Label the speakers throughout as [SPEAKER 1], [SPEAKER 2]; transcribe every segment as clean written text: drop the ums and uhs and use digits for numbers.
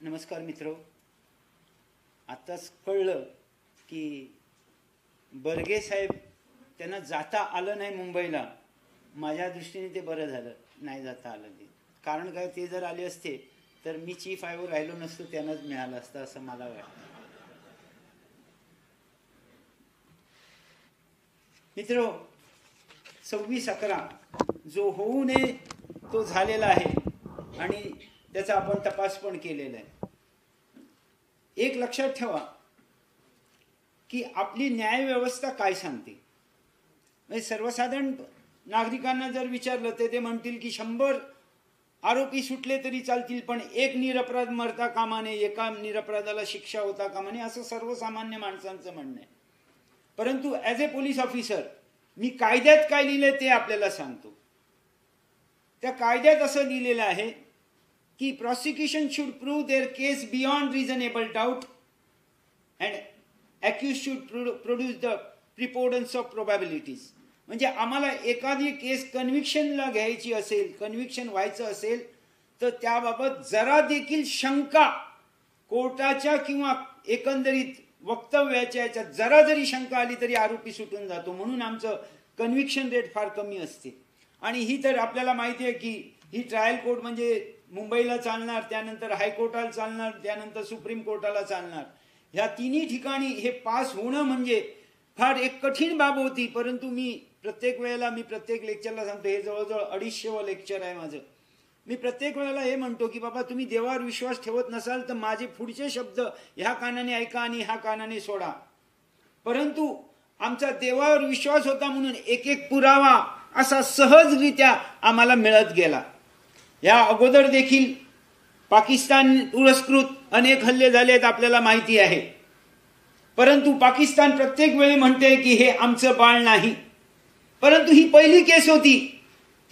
[SPEAKER 1] नमस्कार मित्रो. आताच कळलं की बर्गे साहेब त्यांना जाता आलं नाही मुंबईला. माझ्या दृष्टीने ते बरं झालं नाही जाता आलं ते. कारण काय, ते जर आले असते तर मी चीफ आयवर राहिलो नसतो, त्यांनाच मिळालं असतं असं मला वाटतं. मित्रो, 26/11 जो होऊ नये तो झालेला आहे आणि त्याचा आपण तपास पण केलेला आहे. एक लक्षात ठेवा की आपली न्यायव्यवस्था काय सांगते. म्हणजे सर्वसाधारण नागरिकांना जर विचारलं तर ते म्हणतील की 100 आरोपी सुटले तरी चालतील, पण एक निरपराध मरता कामा नये, एका निरपराधाला शिक्षा होता कामा नये, असं सर्वसामान्य माणसांचं म्हणणं आहे. परंतु ॲज ए पोलीस ऑफिसर मी कायद्यात काय लिहिलंय ते आपल्याला सांगतो. त्या कायद्यात असं लिहिलेलं आहे की prosecution should prove their case beyond reasonable doubt and accused should produce the preponderance of probabilities. म्हणजे आम्हाला एखादी केस कन्व्हिक्शनला घ्यायची असेल, कन्व्हिक्शन व्हायचं असेल तर त्याबाबत जरा देखील शंका कोर्टाच्या किंवा एकंदरीत वक्तव्याच्या याच्यात जरा जरी शंका आली तरी आरोपी सुटून जातो. म्हणून आमचं कन्व्हिक्शन रेट फार कमी असते. आणि ही तर आपल्याला माहिती आहे की ही ट्रायल कोर्ट म्हणजे मुंबईला चालणार, त्यानंतर हायकोर्टाला चालणार, त्यानंतर सुप्रीम कोर्टाला चालणार. ह्या तिन्ही ठिकाणी हे पास होणं म्हणजे फार एक कठीण बाब होती. परंतु मी प्रत्येक वेळेला, मी प्रत्येक लेक्चरला सांगतो, हे जवळजवळ 250वं लेक्चर आहे माझं. मी प्रत्येक वेळेला हे म्हणतो की बाबा तुम्ही देवावर विश्वास ठेवत नसाल तर माझे पुढचे शब्द ह्या कानाने ऐका आणि ह्या कानाने सोडा. परंतु आमचा देवावर विश्वास होता म्हणून एक एक पुरावा असा सहजरित्या आम्हाला मिळत गेला. या अगोदर देखील पाकिस्तान पुरस्कृत अनेक हल्ले झालेत आपल्याला माहिती आहे. परंतु पाकिस्तान प्रत्येक वेळी म्हणते की हे आमचं बाळ नाही. परंतु ही पहिली केस होती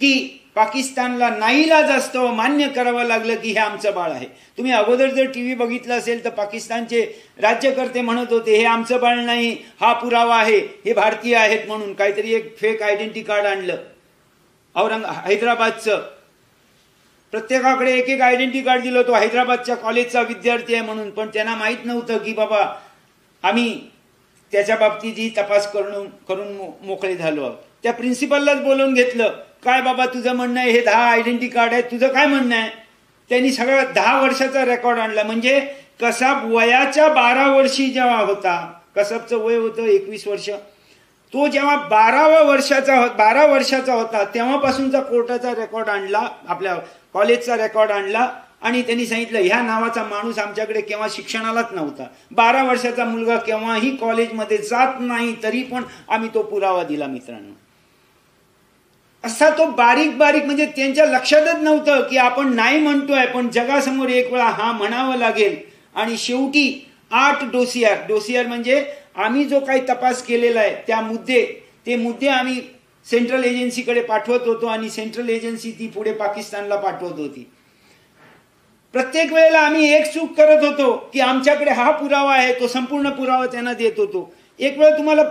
[SPEAKER 1] की पाकिस्तानला नाईलाज असतं मान्य करावं लागलं की हे आमचं बाळ आहे. तुम्ही अगोदर जर टीव्ही बघितलं असेल तर पाकिस्तानचे राज्यकर्ते म्हणत होते हे आमचं बाळ नाही, हा पुरावा आहे, हे भारतीय आहेत म्हणून. काहीतरी एक फेक आयडेंटिटी कार्ड आणलं हैदराबादचं. प्रत्येकाकडे एक एक आयडेंटिटी कार्ड दिलं, तो हैदराबादच्या कॉलेजचा विद्यार्थी आहे म्हणून. पण त्यांना माहित नव्हतं की बाबा आम्ही त्याच्या बाबतीतही तपास करून मोकळे झालो आहोत. त्या प्रिन्सिपललाच बोलवून घेतलं. काय बाबा तुझं म्हणणं आहे, हे 10 आयडेंटिटी कार्ड आहे, तुझं काय म्हणणं आहे. त्यांनी सगळा 10 वर्षाचा रेकॉर्ड आणला. म्हणजे कसाब वयाच्या 12 वर्षी जेव्हा होता, कसाबचं वय होतं 21 वर्ष, तो जेव्हा 12 वर्षाचा होता तेव्हापासूनचा कोर्टाचा रेकॉर्ड आणला, आपल्या कॉलेजचा रेकॉर्ड आणला आणि त्यांनी सांगितलं ह्या नावाचा माणूस आमच्याकडे केव्हा शिक्षणालाच नव्हता. 12 वर्षाचा मुलगा केव्हाही कॉलेजमध्ये जात नाही, तरी पण आम्ही तो पुरावा दिला. मित्रांनो, असा तो बारीक बारीक, म्हणजे त्यांच्या लक्षातच नव्हतं की आपण नाही म्हणतोय पण जगासमोर एक वेळा हा म्हणावं लागेल. आणि शेवटी 8 डोसियर म्हणजे आम्ही जो काही तपास केलेला आहे ते मुद्दे आम्ही सेंट्रल एजन्सीकडे पाठवत होतो आणि सेंट्रल एजन्सी ती पुढे पाकिस्तानला पाठवत होती. प्रत्येक वेळेला आम्ही एक चूक करत होतो की आमच्याकडे हा पुरावा आहे, तो संपूर्ण पुरावा त्यांना देत होतो. एक वेळ तुम्हाला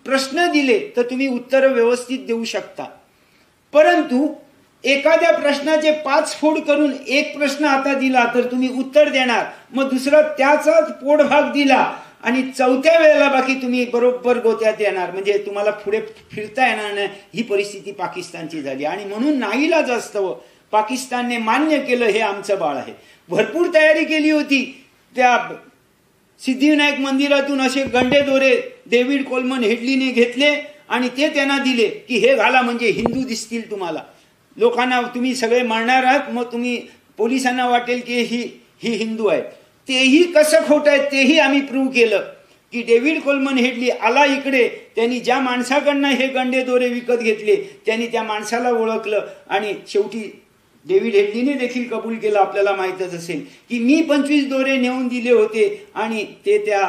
[SPEAKER 1] प्रश्न दिले तर तुम्ही उत्तर व्यवस्थित देऊ शकता, परंतु एखाद्या प्रश्नाचे 5 फोड करून एक प्रश्न आता दिला तर तुम्ही उत्तर देणार, मग दुसरा त्याचाच पोटभाग दिला आणि 4थ्या वेळेला बाकी तुम्ही बरोबर गोत्यात येणार, म्हणजे तुम्हाला पुढे फिरता येणार नाही. ही परिस्थिती पाकिस्तानची झाली आणि म्हणून नाईलाज असतं पाकिस्तानने मान्य केलं हे आमचं बाळ आहे. भरपूर तयारी केली होती. त्या सिद्धिविनायक मंदिरातून असे गंडे दोरे डेव्हिड कोलमन हेडलीने घेतले आणि ते त्यांना दिले की हे घाला म्हणजे हिंदू दिसतील तुम्हाला. लोकांना तुम्ही सगळे मारणार आहात, मग तुम्ही पोलिसांना वाटेल की ही हिंदू आहे. तेही कसं खोटं आहे तेही आम्ही प्रूव्ह केलं की डेव्हिड कोलमन हेडली आला इकडे, त्यांनी ज्या माणसाकडनं हे गंडे दोरे विकत घेतले त्यांनी त्या माणसाला ओळखलं आणि शेवटी डेव्हिड हेडलीने देखील कबूल केलं. आपल्याला माहीतच असेल की मी 25 दोरे नेऊन दिले होते आणि ते त्या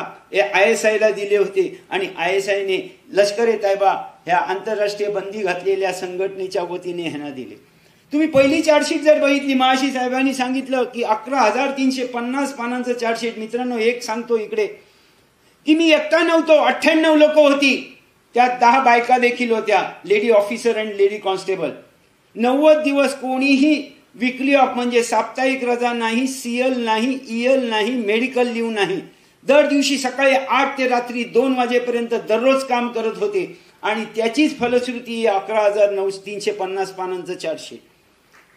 [SPEAKER 1] ISIला दिले होते आणि ISIने लष्कर-ए-तैयबा ह्या आंतरराष्ट्रीय बंदी घातलेल्या संघटनेच्या वतीने ह्यांना दिले. तुम्ही पहिली चार्जशीट जर बघितली, महाशी साहेबांनी सांगितलं की 11,350 पानांचं चार्जशीट. मित्रांनो, एक सांगतो इकडे की मी एकटा नव्हतो, 98 लोक होती, त्यात 10 बायका देखील होत्या, लेडी ऑफिसर आणि लेडी कॉन्स्टेबल. 90 दिवस कोणीही विकली ऑफ म्हणजे साप्ताहिक रजा नाही, सीएल नाही, ईएल नाही, मेडिकल लीव नाही. दर दिवशी सकाळी 8 ते रात्री 2 वाजेपर्यंत दररोज काम करत होते आणि त्याचीच फलश्रुती 11,350 पानांचं चार्जशीट.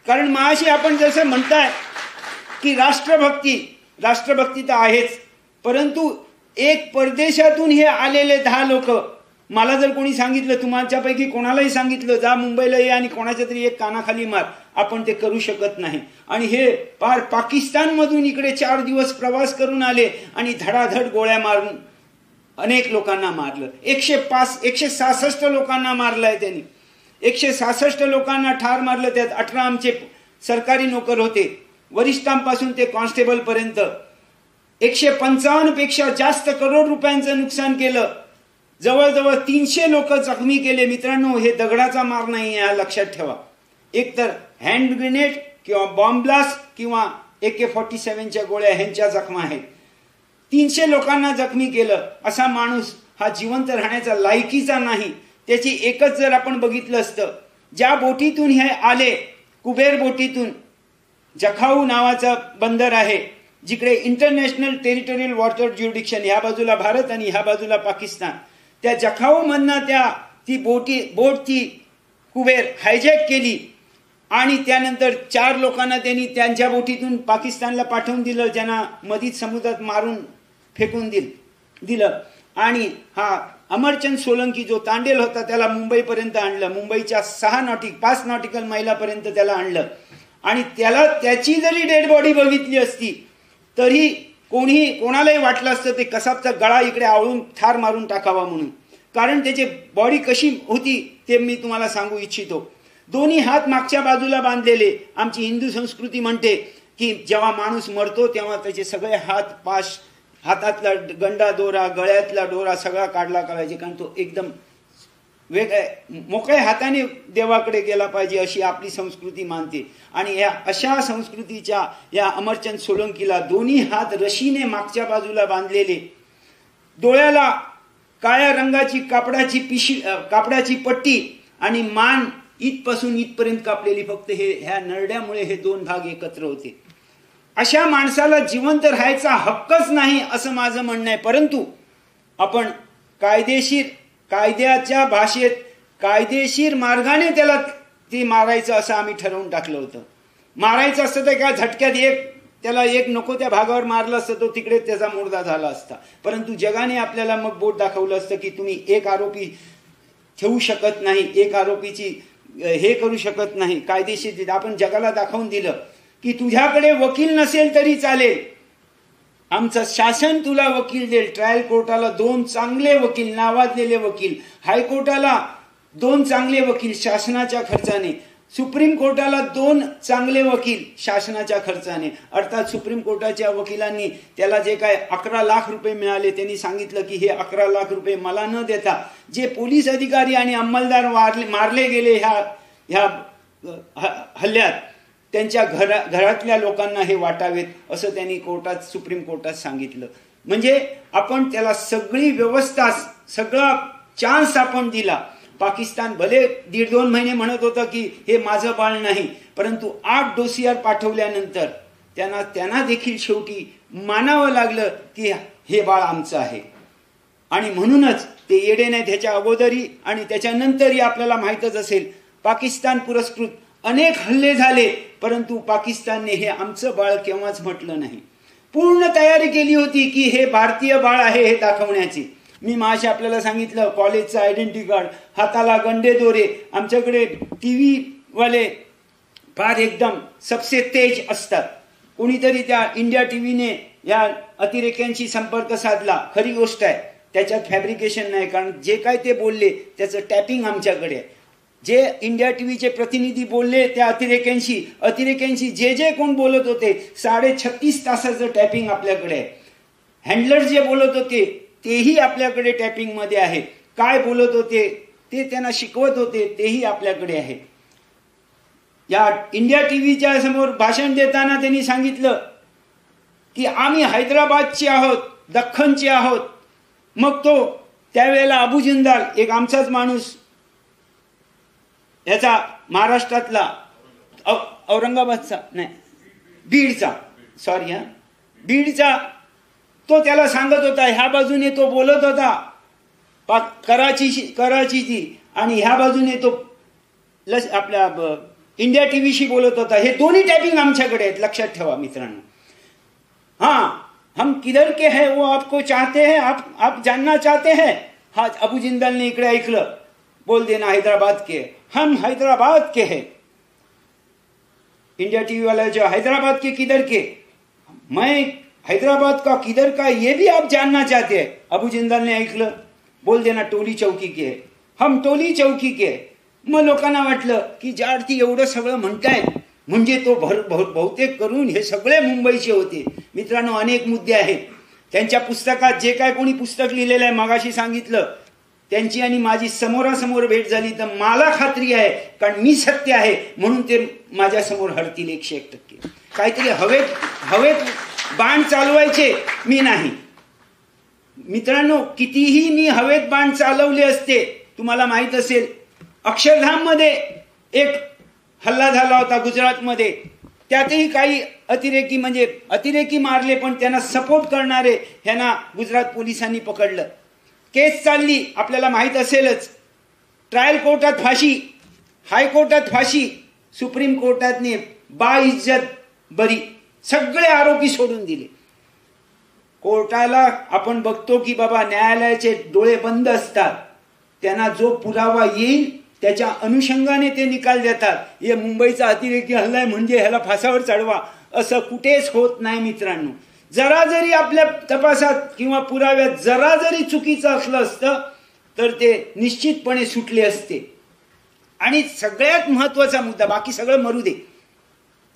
[SPEAKER 1] कारण महाशी आपण जसं म्हणताय की राष्ट्रभक्ती तर आहेच, परंतु एक परदेशातून हे आलेले 10 लोक, मला जर कोणी सांगितलं, तुमच्यापैकी कोणालाही सांगितलं जा मुंबईला ये आणि कोणाच्या तरी एक कानाखाली मार, आपण ते करू शकत नाही. आणि हे पार पाकिस्तानमधून इकडे 4 दिवस प्रवास करून आले आणि धडाधड गोळ्या मारून अनेक लोकांना मारलं. 166 लोकांना मारलंय त्यांनी. 166 लोकांना ठार मारलं. त्यात 18 आमचे सरकारी नोकर होते, वरिष्ठांपासून ते कॉन्स्टेबल पर्यंत. 155 पेक्षा जास्त करोड रुपयांचं नुकसान केलं. जवळजवळ 300 लोक जखमी केले. मित्रांनो, हे दगडाचा मार नाही आहे, लक्षात ठेवा. एकतर हँड ग्रेनेड किंवा बॉम्ब ब्लास्ट किंवा AK-47च्या गोळ्या ह्यांच्या जखमा आहेत. 300 लोकांना जखमी केलं. असा माणूस हा जिवंत राहण्याचा लायकीचा नाही. त्याची एकच जर आपण बघितलं असतं, ज्या बोटीतून हे आले, कुबेर बोटीतून, जखाऊ नावाचा बंदर आहे, जिकडे इंटरनॅशनल टेरिटोरियल वॉटर ज्युरिडिक्शन, ह्या बाजूला भारत आणि ह्या बाजूला पाकिस्तान, त्या जखाऊ मधनं ती बोट कुबेर हायजॅक केली आणि त्यानंतर 4 लोकांना त्यांनी त्यांच्या बोटीतून पाकिस्तानला पाठवून दिलं, ज्यांना मधीत समुद्रात मारून फेकून दिलं. आणि हा अमरचंद सोलंकी जो तांडेल होता त्याला मुंबईपर्यंत आणलं. मुंबईच्या 5 नॉटिकल मैलापर्यंत त्याला आणलं. आणि त्याची जरी डेड बॉडी बघितली असती तरी कोणालाही वाटलं असतं ते कसाबचा गळा इकडे आवळून ठार मारून टाकावा म्हणून. कारण त्याची बॉडी कशी होती ते मी तुम्हाला सांगू इच्छितो. दोन्ही हात मागच्या बाजूला बांधलेले. आमची हिंदू संस्कृती म्हणते की जेव्हा माणूस मरतो तेव्हा त्याचे सगळे हात, पाश, हातातला गंडा दोरा, गळ्यातला दोरा सगळा काढला पाहिजे, कारण तो एकदम मोकळ्या हाताने देवाकडे गेला पाहिजे अशी आपली संस्कृती मानते. आणि या अशा संस्कृतीच्या या अमरचंद सोलंकीला दोन्ही हात रशीने मागच्या बाजूला बांधलेले, डोळ्याला काळ्या रंगाची कापडाची पट्टी आणि मान इथपासून इथपर्यंत कापलेली, फक्त ह्या नरड्यामुळे हे 2 भाग एकत्र होते. अशा माणसाला जिवंत राहायचा हक्कच नाही असं माझं म्हणणं आहे. परंतु आपण कायद्याच्या भाषेत कायदेशीर मार्गाने ते मारायचं असं आम्ही ठरवून टाकलं होतं. मारायचं असतं तर एका झटक्यात त्याला एक नको त्या भागावर मारलं असतं, तो तिकडे त्याचा मुर्दा झाला असता. परंतु जगाने आपल्याला मग बोट दाखवलं असतं की तुम्ही एक आरोपी ठेवू शकत नाही, एक आरोपीची हे करू शकत नाही कायदेशीर. आपण जगाला दाखवून दिलं की तुझ्याकडे वकील नसेल तरी चालेल, आमचं शासन तुला वकील देईल. ट्रायल कोर्टाला 2 चांगले वकील, नावाजलेले वकील, हायकोर्टाला 2 चांगले वकील शासनाच्या खर्चाने, सुप्रीम कोर्टाला 2 चांगले वकील शासनाच्या खर्चाने. अर्थात सुप्रीम कोर्टाच्या वकिलांनी त्याला जे काय 11 लाख रुपये मिळाले, त्यांनी सांगितलं की हे 11 लाख रुपये मला न देता जे पोलीस अधिकारी आणि अंमलदार मारले गेले ह्या हल्ल्यात, त्यांच्या घरातल्या लोकांना हे वाटावेत असं त्यांनी सुप्रीम कोर्टात सांगितलं. म्हणजे आपण त्याला सगळी व्यवस्था, सगळा चान्स आपण दिला. पाकिस्तान भले 1.5-2 महिने म्हणत होतं की हे माझं बाळ नाही, परंतु 8 डोसियर पाठवल्यानंतर त्यांना देखील शेवटी मानावं लागलं की हे बाळ आमचं आहे. आणि म्हणूनच ते येडे नाहीत. ह्याच्या अगोदरी आणि त्याच्यानंतरही आपल्याला माहीतच असेल, पाकिस्तान पुरस्कृत अनेक हल्ले झाले, परंतु पाकिस्तानने हे आमचं बाळ केव्हाच म्हटलं नाही. पूर्ण तयारी केली होती की हे भारतीय बाळ आहे हे दाखवण्याची. मी माशी आपल्याला सांगितलं, कॉलेजचं आयडेंटिटी कार्ड, हाताला गंडे दोरे. आमच्याकडे TV वाले फार एकदम सबसे तेज असतात. कोणीतरी त्या इंडिया TVने या अतिरेक्यांशी संपर्क साधला, खरी गोष्ट आहे, त्याच्यात फॅब्रिकेशन नाही, कारण जे काय ते बोलले त्याचं टॅपिंग आमच्याकडे आहे. जे इंडिया TVचे प्रतिनिधी बोलले त्या अतिरेक्यांशी जे कोण बोलत होते 36.5 तासाचं टॅपिंग आपल्याकडे आहे. हँडलर जे बोलत होते तेही आपल्याकडे टॅपिंग मध्ये आहे. काय बोलत होते ते त्यांना शिकवत होते तेही आपल्याकडे आहे. या इंडिया TVच्या समोर भाषण देताना त्यांनी सांगितलं की आम्ही हैदराबादचे आहोत, दख्खनचे आहोत. मग तो त्यावेळेला अबू जिंदाल, एक आमचाच माणूस, ह्याचा महाराष्ट्रातला औरंगाबादचा नाही, बीडचा, सॉरी हा, बीडचा, तो त्याला सांगत होता, ह्या बाजूने तो बोलत होता कराचीची, आणि ह्या बाजूने तो आपल्या इंडिया टीव्हीशी बोलत होता. हे दोन्ही टायपिंग आमच्याकडे आहेत, लक्षात ठेवा मित्रांनो. हाँ, हम किधर के हैं वो आपको चाहते हैं, आप जानना चाहते हैं. हा अबू जिंदालने इकडे ऐकलं, बोल देना हैदराबाद के, हम हैदराबाद के हैं. इंडिया टीवी वाला जो हैदराबाद के किधर के, मैं हैदराबाद का किधर का ये भी आप जानना चाहते हैं. अबू जिंदाल ने ऐकलं, बोल देना टोली चौकी के, हम टोली चौकी के. मग लोकांना वाटलं की ज्या अर्थी एवढं सगळं म्हणताय म्हणजे तो बहुतेक करून हे सगळे मुंबईचे होते. मित्रांनो, अनेक मुद्दे आहेत त्यांच्या पुस्तकात. जे काय कोणी पुस्तक लिहिलेलं आहे, मागाशी सांगितलं, त्यांची आणि माझी समोरासमोर भेट झाली तर मला खात्री आहे, कारण मी सत्य आहे म्हणून ते माझ्या समोर हरतील 101%. काहीतरी हवेत बाण चालवायचे मी नाही. मित्रांनो, कितीही मी हवेत बाण चालवले असते, तुम्हाला माहित असेल अक्षरधाममध्ये एक हल्ला झाला होता गुजरातमध्ये, त्यातही काही अतिरेकी मारले, पण त्यांना सपोर्ट करणारे ह्यांना गुजरात पोलिसांनी पकडलं. केस चालली, आपल्याला माहित असेलच. ट्रायल कोर्टात फाशी, हायकोर्टात फाशी, सुप्रीम कोर्टाने बाइज्जत बरी, सगळे आरोपी सोडून दिले. कोर्टाला आपण बघतो की बाबा न्यायालयाचे डोळे बंद असतात, त्यांना जो पुरावा येईल त्याच्या अनुषंगाने ते निकाल देतात. हे मुंबईचा अतिरेकी हल्ला म्हणजे ह्याला फासावर चढवा असं कुठेच होत नाही मित्रांनो. जरा जरी आपल्या तपासात किंवा पुराव्यात जरा जरी चुकीचं असलं असतं तर ते निश्चितपणे सुटले असते. आणि सगळ्यात महत्वाचा मुद्दा, बाकी सगळं मरू दे,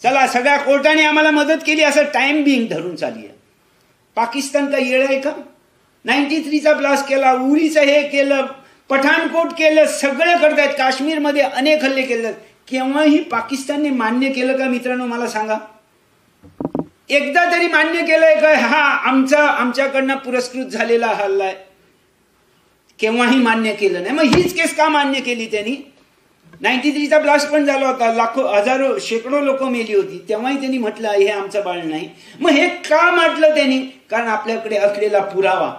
[SPEAKER 1] चला सगळ्या कोर्टाने आम्हाला मदत केली असं टाइम बिंग धरून चालली आहे. पाकिस्तान का येळ आहे का? 93चा ब्लास्ट केला, उरीचं हे केलं, पठाणकोट केलं, सगळे करतायत. काश्मीरमध्ये अनेक हल्ले केले, केव्हाही पाकिस्तानने मान्य केलं का मित्रांनो? मला सांगा, एकदा तरी मान्य केलंय का हा आमच्याकडनं पुरस्कृत झालेला हल्ला आहे? केव्हाही मान्य केलं नाही. मग हीच केस का मान्य केली त्यांनी? 93चा ब्लास्ट पण झाला होता, लाखो हजारो शेकडो लोक मेली होती, तेव्हाही त्यांनी म्हटलं हे आमचं बाळ नाही. मग हे का म्हटलं त्यांनी? कारण आपल्याकडे असलेला पुरावा.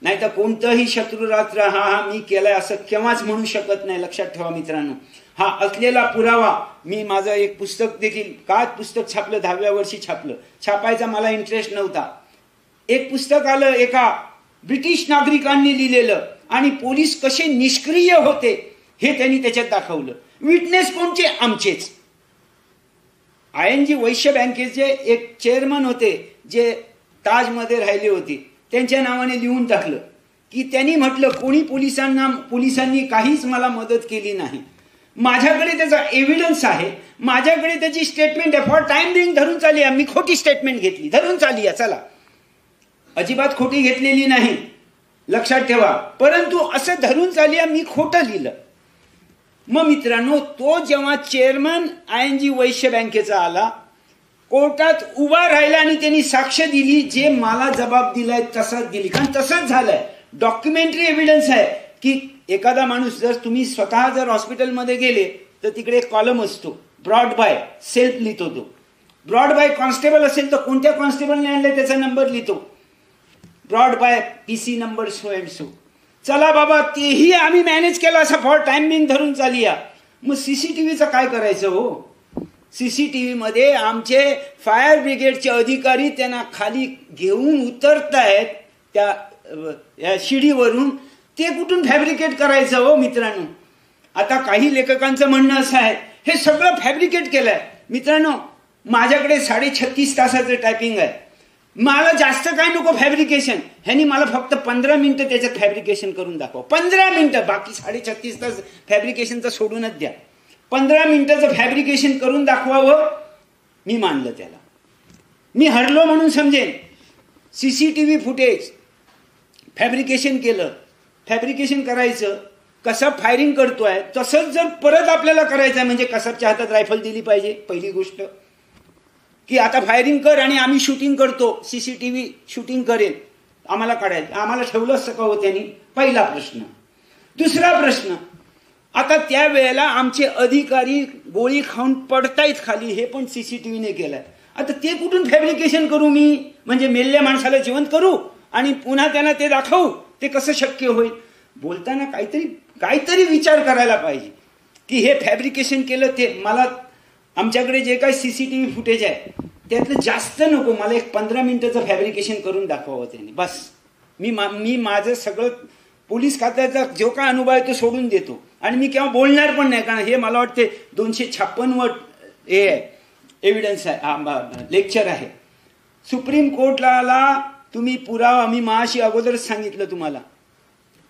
[SPEAKER 1] नाही तर कोणतंही शत्रुरात्र हा मी केलाय असं केव्हाच म्हणू शकत नाही. लक्षात ठेवा मित्रांनो, हा असलेला पुरावा. मी माझं एक पुस्तक देखील, का पुस्तक छापलं, 10व्या वर्षी छापलं. छापायचा मला इंटरेस्ट नव्हता. एक पुस्तक आलं एका ब्रिटिश नागरिकांनी लिहिलेलं, आणि पोलीस कसे निष्क्रिय होते हे त्यांनी त्याच्यात दाखवलं. विटनेस कोणचे? आमचेच. ING वैश्य बँकेचे एक चेअरमन होते जे ताजमध्ये राहिले होते, त्यांच्या नावाने लिहून टाकलं की त्यांनी म्हटलं कोणी पोलिसांनी काहीच मला मदत केली नाही. माझ्याकडे त्याचा एव्हिडन्स आहे, माझ्याकडे त्याची स्टेटमेंट आहे. फॉर टाइम बिंग धरून चालली आहे, मी खोटी स्टेटमेंट घेतली, धरून चालली आहे. चला, अजिबात खोटी घेतलेली नाही, लक्षात ठेवा. परंतु असं धरून चालली आहे, मी खोटं लिहिलं. मग मित्रांनो, तो जेव्हा चेअरमन ING वैश्य बँकेचा आला, कोर्टात उभा राहिला आणि त्यांनी साक्ष दिली, जे मला जबाब दिलाय तसंच दिली. कारण तसंच झालंय, डॉक्युमेंटरी एव्हिडन्स आहे की एखादा माणूस, जर तुम्ही स्वतः जर हॉस्पिटलमध्ये गेले तर तिकडे एक कॉलम असतो, ब्रॉड बाय सेल्फ लिहितो तो. ब्रॉड बाय कॉन्स्टेबल असेल तर कोणत्या कॉन्स्टेबलने आणले त्याचा नंबर लिहितो, brought by PC number so and so. चला बाबा, तेही आम्ही मॅनेज केलं असं फॉर टाइमिंग धरून चालली आहे. मग CCTVचं काय करायचं हो? CCTV मध्ये आमचे फायर ब्रिगेडचे अधिकारी त्यांना खाली घेऊन उतरतायत त्या शिडीवरून, ते कुठून फॅब्रिकेट करायचं हो मित्रांनो? आता काही लेखकांचं म्हणणं असं आहे हे सगळं फॅब्रिकेट केलंय. मित्रांनो, माझ्याकडे 36.5 तासाचं टायपिंग आहे, मला जास्त काय नको फॅब्रिकेशन. ह्यांनी मला फक्त 15 मिनिटं त्याच्यात फॅब्रिकेशन करून दाखवा, 15 मिनिटं. बाकी 36.5 तास फॅब्रिकेशनचं सोडूनच द्या, 15 मिनिटाचं फॅब्रिकेशन करून दाखवावं. मी मानलं त्याला, मी हरलो म्हणून समजेन. CCTV फुटेज फॅब्रिकेशन केलं. फॅब्रिकेशन करायचं, कसब फायरिंग करतोय तसंच जर परत आपल्याला करायचं, म्हणजे कसबच्या हातात रायफल दिली पाहिजे पहिली गोष्ट, की आता फायरिंग कर आणि आम्ही शूटिंग करतो, CCTV शूटिंग करेल, आम्हाला काढायचं. आम्हाला ठेवलं असतं का हो त्यांनी? पहिला प्रश्न. दुसरा प्रश्न, आता त्या वेळेला आमचे अधिकारी गोळी खाऊन पडतायत खाली, हे पण सीसीटीव्हीने केलंय. आता ते कुठून फॅब्रिकेशन करू मी? म्हणजे मेलेल्या माणसाला जिवंत करू आणि पुन्हा त्यांना ते दाखवू? ते कसं शक्य होईल? बोलताना काहीतरी विचार करायला पाहिजे की हे फॅब्रिकेशन केलं. ते मला आमच्याकडे जे काही सीसीटीव्ही फुटेज आहे त्यातलं जास्त नको, मला एक 15 मिनिटाचं फॅब्रिकेशन करून दाखवावं त्यांनी, बस. मी माझं सगळं पोलीस खात्याचा जो काय अनुभव आहे तो सोडून देतो आणि मी केव्हा बोलणार पण नाही, कारण हे मला वाटते 256 हे आहे, एव्हिडन्स आहे, लेक्चर आहे. सुप्रीम कोर्टला तुम्ही पुरावा, मी माशी अगोदरच सांगितलं तुम्हाला,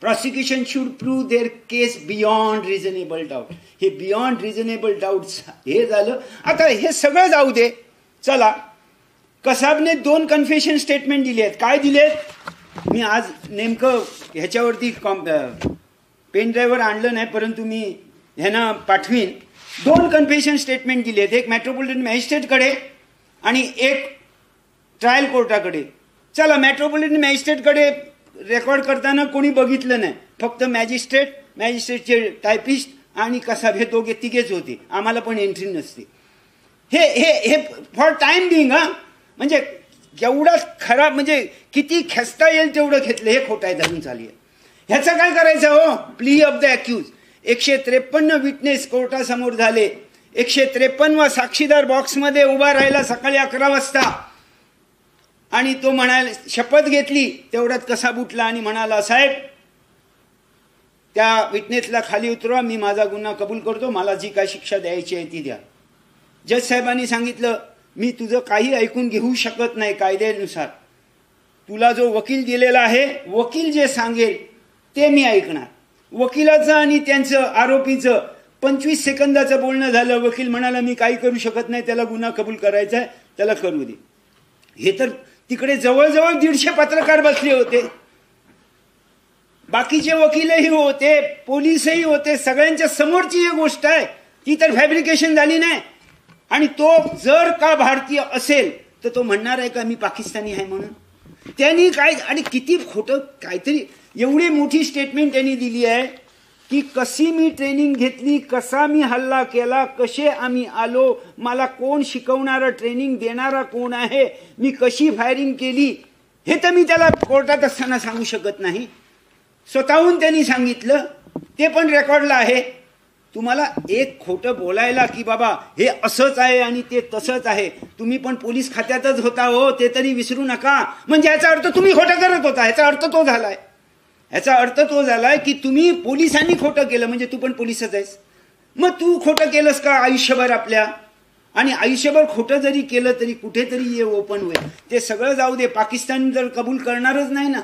[SPEAKER 1] prosecution should prove their case beyond reasonable doubt. हे बियॉन्ड रिझनेबल डाऊट हे झालं. आता हे सगळं जाऊ दे, चला. कसाबने 2 कन्फेशन स्टेटमेंट दिले आहेत. काय दिलेत? मी आज नेमकं ह्याच्यावरती पेन ड्राईव्हर आणलं नाही, परंतु मी ह्यांना पाठवीन. 2 कन्फेशन स्टेटमेंट दिले आहेत, एक मेट्रोपॉलिटन मॅजिस्ट्रेटकडे आणि एक ट्रायल कोर्टाकडे. चला, मेट्रोपॉलिटन मॅजिस्ट्रेटकडे रेकॉर्ड करताना कोणी बघितलं नाही, फक्त मॅजिस्ट्रेटचे टायपिस्ट आणि कसाब हे दोघे तिघेच होते, आम्हाला पण एंट्री नसते. हे हे हे फॉर टाइम बिंग, म्हणजे जेवढा खराब, म्हणजे किती खेचता येईल तेवढं घेतलं, हे खोटं आहे, धरून चालू आहे. ह्याचं काय करायचं हो? प्ली ऑफ द अक्यूज. 153 विटनेस कोर्टासमोर झाले. 153वा साक्षीदार बॉक्समध्ये उभा राहिला सकाळी 11 वाजता आणि तो म्हणाला, शपथ घेतली. तेवढ्यात कसाब उठला आणि म्हणाला, साहेब त्या विटनेसला खाली उतरवा, मी माझा गुन्हा कबूल करतो, मला जी काय शिक्षा द्यायची आहे ती द्या. जज साहेबांनी सांगितलं, मी तुझं काही ऐकून घेऊ शकत नाही कायद्यानुसार, तुला जो वकील दिलेला आहे, वकील जे सांगेल ते मी ऐकणार. वकिलाचं आणि त्यांचं आरोपीचं 25 सेकंदाचं बोलणं झालं. वकील म्हणाला, मी काही करू शकत नाही, त्याला गुन्हा कबूल करायचा आहे, त्याला करू दे. हे तर तिकडे जवळजवळ 150 पत्रकार बसले होते, बाकीचे वकीलही होते, पोलीसही होते, सगळ्यांच्या समोरची ही गोष्ट आहे, ती तर फॅब्रिकेशन झाली नाही. आणि तो जर का भारतीय असेल तर तो म्हणणार आहे का मी पाकिस्तानी आहे म्हणून? त्यांनी काय, आणि किती खोटं, काहीतरी एवढी मोठी स्टेटमेंट त्यांनी दिली आहे की कशी मी ट्रेनिंग घेतली, कसा मी हल्ला केला, कसे आम्ही आलो, मला कोण शिकवणारं, ट्रेनिंग देणारा कोण आहे, मी कशी फायरिंग केली, हे तर मी त्याला कोर्टात असताना सांगू शकत नाही. स्वतःहून त्यांनी सांगितलं, ते पण रेकॉर्डला आहे. तुम्हाला एक खोटं बोलायला की बाबा हे असंच आहे आणि ते तसंच आहे, तुम्ही पण पोलीस खात्यातच होता हो, ते तरी विसरू नका. म्हणजे याचा अर्थ तुम्ही खोटं करत होता, ह्याचा अर्थ तो झालाय. ह्याचा अर्थ तो झालाय की तुम्ही पोलिसांनी खोटं केलं, म्हणजे तू पण पोलिसच आहेस. मग तू खोटं केलंस का आयुष्यभर आपल्या? आणि आयुष्यभर खोटं जरी केलं तरी कुठेतरी हे ओपन होईल. ते सगळं जाऊ दे, पाकिस्तान जर कबूल करणारच नाही ना,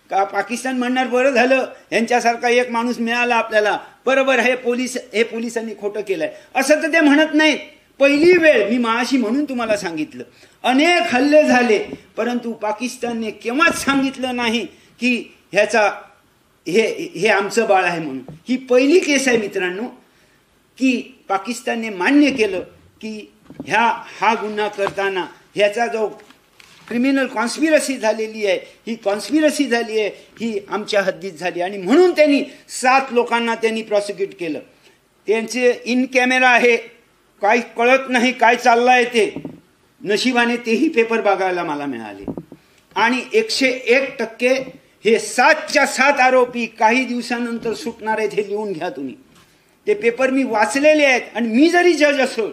[SPEAKER 1] का पाकिस्तान म्हणणार बरं झालं यांच्यासारखा एक माणूस मिळाला आपल्याला, बरोबर हे पोलिसांनी खोटं केलंय, असं तर ते म्हणत नाहीत. पहिली वेळ मी महाशी म्हणून तुम्हाला सांगितलं, अनेक हल्ले झाले, परंतु पाकिस्तानने केव्हाच सांगितलं नाही की हे आमचं बाळ आहे म्हणून. ही पहिली केस आहे मित्रांनो की पाकिस्तानने मान्य केलं की हा गुन्हा करताना ह्याचा जो क्रिमिनल कॉन्स्पिरसी झालेली आहे, ही कॉन्स्पिरसी झाली आहे, ही आमच्या हद्दीत झाली. आणि म्हणून त्यांनी 7 लोकांना त्यांनी प्रॉसिक्यूट केलं. त्यांचे इन कॅमेरा आहे, काही कळत नाही काय चाललंय ते. नशिबाने तेही पेपर बघायला मला मिळाले. आणि 101% हे 7च्या 7 आरोपी काही दिवसानंतर सुटणार आहेत, हे लिहून घ्या तुम्ही. ते पेपर मी वाचलेले आहेत आणि मी जरी जज असो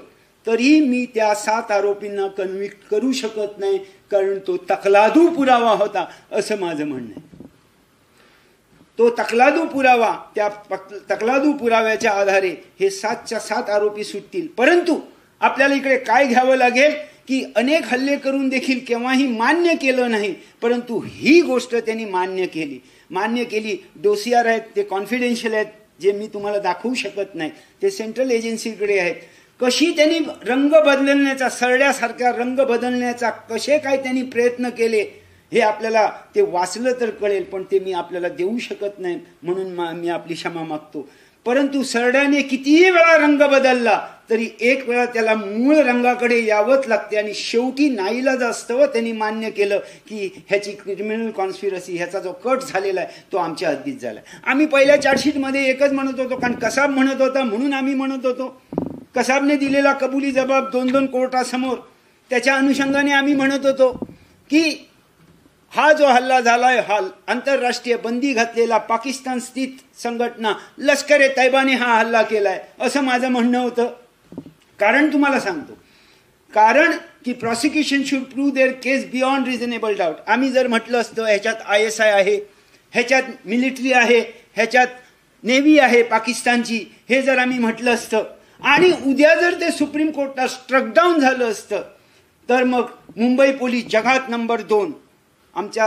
[SPEAKER 1] तरी मी त्या 7 आरोपींना कन्व्हिक्ट करू शकत नाही, कारण तो तकलादू पुरावा होता, असं माझं म्हणणं आहे. तो तकलादू पुरावा, त्या तकलादू पुराव्याच्या आधारे हे 7च्या 7 आरोपी सुटतील. परंतु आपल्याला इकडे काय घ्यावं लागेल की अनेक हल्ले करून देखील केव्हाही मान्य केलं नाही, परंतु ही गोष्ट त्यांनी मान्य केली. डोसियर आहेत, ते कॉन्फिडेन्शियल आहेत, जे मी तुम्हाला दाखवू शकत नाही, ते सेंट्रल एजन्सीकडे आहेत. कशी त्यांनी रंग बदलण्याचा, सरड्यासारखा रंग बदलण्याचा कसे काय त्यांनी प्रयत्न केले हे आपल्याला ते वाचलं तर कळेल, पण ते मी आपल्याला देऊ शकत नाही, म्हणून मी आपली क्षमा मागतो. परंतु सरड्याने कितीही वेळा रंग बदलला तरी एक वेळा त्याला मूळ रंगाकडे यावंच लागते आणि शेवटी नाईलाज असतं त्यांनी मान्य केलं की ह्याची क्रिमिनल कॉन्स्पिरसी, ह्याचा जो कट झालेला आहे तो आमच्या हद्दीत झाला. आम्ही पहिल्या चार्जशीटमध्ये एकच म्हणत होतो, कारण कसाब म्हणत होता म्हणून आम्ही म्हणत होतो. कसाबने दिलेला कबुली जबाब 2-2 कोर्टासमोर, त्याच्या अनुषंगाने आम्ही म्हणत होतो की हा जो हल्ला झालाय हा आंतरराष्ट्रीय बंदी घातलेला पाकिस्तान स्थित संघटना लष्कर-ए-तैबाने हा हल्ला केलाय असं माझं म्हणणं होतं. कारण तुम्हाला सांगतो, कारण की prosecution should prove their case beyond reasonable doubt. आम्ही जर म्हटलं असतं ह्याच्यात ISI आहे, ह्याच्यात मिलिटरी आहे, ह्याच्यात नेव्ही आहे पाकिस्तानची, हे जर आम्ही म्हटलं असतं आणि उद्या जर ते सुप्रीम कोर्टात स्ट्रक डाऊन झालं असतं तर मग मुंबई पोलीस जगात नंबर 2 आमच्या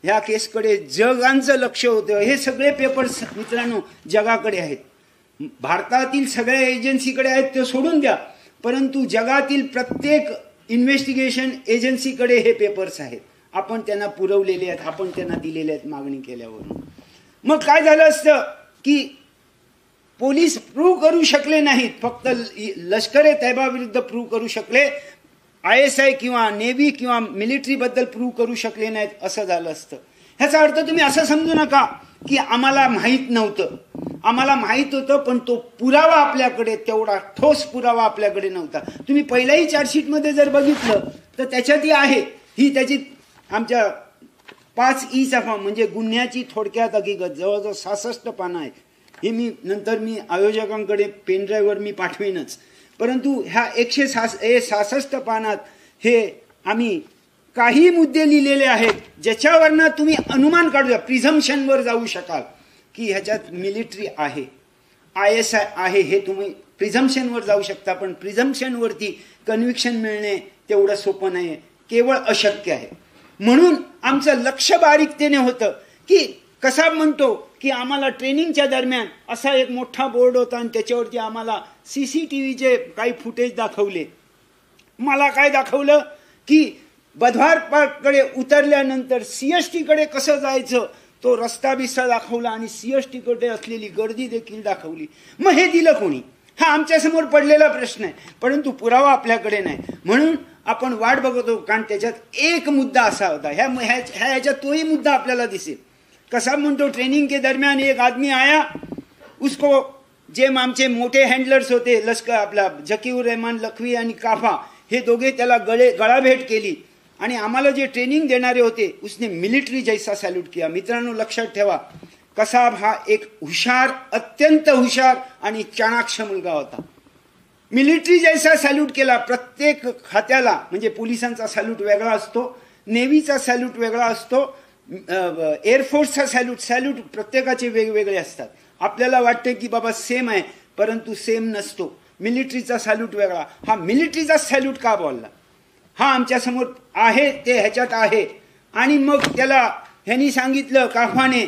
[SPEAKER 1] ह्या केसकडे जगांचं लक्ष होतं. हे सगळे पेपर्स मित्रांनो जगाकडे आहेत, भारतातील सगळ्या एजन्सीकडे आहेत ते सोडून द्या, परंतु जगातील प्रत्येक इन्व्हेस्टिगेशन एजन्सीकडे हे पेपर्स आहेत. आपण त्यांना पुरवलेले आहेत, आपण त्यांना दिलेले आहेत मागणी केल्यावरून. मग काय झालं असतं की पोलीस प्रूव्ह करू शकले नाहीत, फक्त लष्कर-ए-तैबा विरुद्ध प्रूव्ह करू शकले, ISI किंवा नेव्ही किंवा मिलिटरीबद्दल प्रूव्ह करू शकले नाहीत असं झालं असतं. ह्याचा अर्थ तुम्ही असं समजू नका की आम्हाला माहीत नव्हतं. आम्हाला माहीत होतं, पण तो पुरावा आपल्याकडे, तेवढा ठोस पुरावा आपल्याकडे नव्हता. तुम्ही पहिल्याही चार्जशीटमध्ये जर बघितलं तर त्याच्यातही आहे, ही त्याची आमच्या 5E फॉर्म म्हणजे गुन्ह्याची थोडक्यात हकीकत जवळजवळ 66 पानं आहेत. हे नंतर मी आयोजकांकडे पेनड्राईव्हवर मी पाठवेनच, परंतु ह्या 166 पानात हे आम्ही काही मुद्दे लिहिलेले आहेत ज्याच्यावरनं तुम्ही अनुमान काढूया, प्रिझम्पशनवर जाऊ शकाल की ह्याच्यात मिलिटरी आहे, ISI आहे, हे तुम्ही प्रिझम्पशनवर जाऊ शकता. पण प्रिझम्पशनवरती कन्व्हिक्शन मिळणे तेवढं सोपं नाही, केवळ अशक्य आहे. म्हणून आमचं लक्ष बारीकतेने होतं की कसाब म्हणतो की आम्हाला ट्रेनिंगच्या दरम्यान असा एक मोठा बोर्ड होता आणि त्याच्यावरती आम्हाला CCTVचे काही फुटेज दाखवले. मला काय दाखवलं की बधवारकडे उतरल्यानंतर CST कडे कसं जायचं तो रस्ता बिस्ता दाखवला आणि CST कडे असलेली गर्दी देखील दाखवली. मग हे दिलं कोणी? हा आमच्यासमोर पडलेला प्रश्न आहे, परंतु पुरावा आपल्याकडे नाही. म्हणून आपण वाट बघतो, कारण त्याच्यात एक मुद्दा असा होता, ह्याच्यात तोही मुद्दा आपल्याला दिसेल. कसा म्हणतो ट्रेनिंग के दरम्यान एक आदमी आया, उसको जे आमचे मोठे हँडलर्स होते लष्कर आपला जकीउर रहमान लखवी आणि काफा, हे दोघे त्याला गळा भेट केली आणि आम्हाला जे ट्रेनिंग देणारे होते उसने मिलिटरी जैसा सॅल्यूट किया. मित्रांनो लक्षात ठेवा, कसाब हा एक हुशार, अत्यंत हुशार आणि चाणाक्ष मुलगा होता. मिलिटरी जैसा सॅल्यूट केला. प्रत्येक खात्याला म्हणजे पोलिसांचा सॅल्यूट वेगळा असतो, नेव्हीचा सॅल्यूट वेगळा असतो, एअरफोर्सचा सॅल्यूट प्रत्येकाचे वेगवेगळे असतात. आपल्याला वाटते की बाबा सेम आहे, परंतु सेम नसतो. मिलिटरीचा सॅल्यूट वेगळा. हा मिलिटरीचा सॅल्यूट का बोलला? हा आमच्यासमोर आहे, ते ह्याच्यात आहे. आणि मग त्याला ह्यांनी सांगितलं काफाने,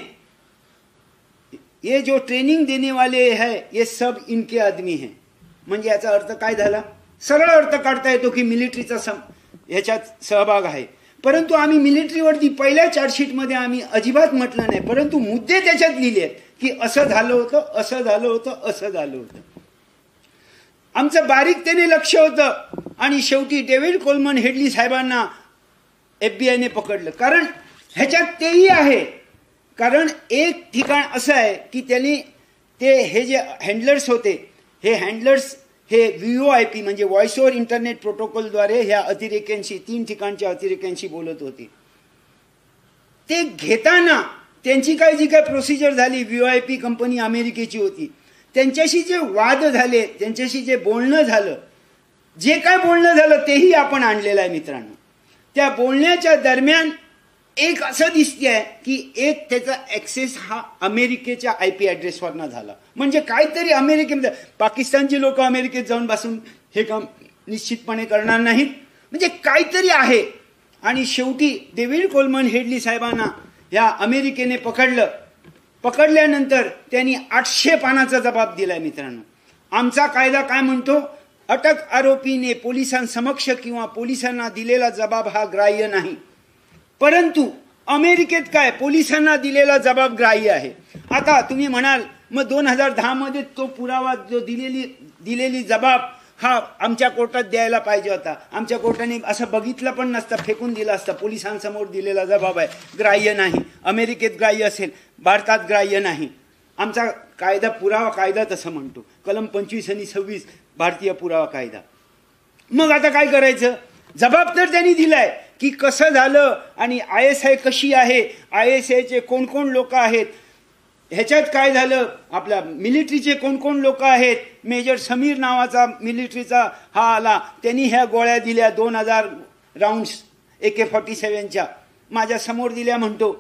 [SPEAKER 1] ये जो ट्रेनिंग देने वाले है ये सब इनके आदमी है. म्हणजे याचा अर्थ काय झाला? सरळ अर्थ काढता येतो की मिलिटरीचा ह्याच्यात सहभाग आहे. परंतु आम्ही मिलिटरीवरती पहिल्या चार्जशीटमध्ये आम्ही अजिबात म्हटलं नाही, परंतु मुद्दे त्याच्यात लिहिले आहेत की असं झालं होतं, असं झालं होतं, असं झालं होतं. आमचं बारीकतेने लक्ष होतं आणि शेवटी डेव्हिड कोलमन हेडली साहेबांना FBI ने पकडलं. कारण ह्याच्यात तेही आहे, कारण एक ठिकाण असं आहे की त्यांनी हे जे हँडलर्स होते, हे हँडलर्स हे VoIP म्हणजे व्हॉइस ओव्हर इंटरनेट प्रोटोकॉलद्वारे ह्या अतिरेक्यांशी 3 ठिकाणच्या अतिरेक्यांशी बोलत होते. ते घेताना त्यांची काय जी काय प्रोसिजर झाली, VoIP कंपनी अमेरिकेची होती, त्यांच्याशी जे वाद झाले, त्यांच्याशी जे बोलणं झालं, जे काय बोलणं झालं तेही आपण आणलेलं आहे मित्रांनो. त्या बोलण्याच्या दरम्यान एक असं दिसते की एक त्याचा ऍक्सेस हा अमेरिकेच्या IP ॲड्रेसवरनं झाला. म्हणजे काहीतरी अमेरिकेमध्ये, पाकिस्तानची लोक अमेरिकेत जाऊन बसून हे काम निश्चितपणे करणार नाहीत, म्हणजे काहीतरी आहे. आणि शेवटी डेव्हिड कोलमन हेडली साहेबांना या अमेरिकेने पकडलं. पकडल्यानंतर त्यांनी 800 पानाचा जबाब दिलाय मित्रांनो. आमचा कायदा काय म्हणतो? अटक आरोपीने पोलिसांसमक्ष किंवा पोलिसांना दिलेला जबाब हा ग्राह्य नाही. परंतु अमेरिकेत काय, पोलिसांना दिलेला जबाब ग्राह्य आहे. आता तुम्ही म्हणाल मग 2010 मध्ये तो पुरावा जो दिलेली जबाब हा आमच्या कोर्टात द्यायला पाहिजे होता. आमच्या कोर्टाने असं बघितलं पण नसतं, फेकून दिलं असतं. पोलिसांसमोर दिलेला जबाब आहे, ग्राह्य नाही. अमेरिकेत ग्राह्य असेल, भारतात ग्राह्य नाही. आमचा कायदा, पुरावा कायदा तसं म्हणतो, कलम 25 आणि 26 भारतीय पुरावा कायदा. मग आता काय करायचं? जबाब तर त्यांनी दिलाय की कसं झालं आणि ISI कशी आहे, ISIचे कोण कोण लोक आहेत, ह्याच्यात काय झालं, आपल्या मिलिटरीचे कोण कोण लोक आहेत. मेजर समीर नावाचा मिलिटरीचा हा आला, त्यांनी ह्या गोळ्या दिल्या 2000 राऊंड्स AK-47च्या माझ्या समोर दिल्या म्हणतो.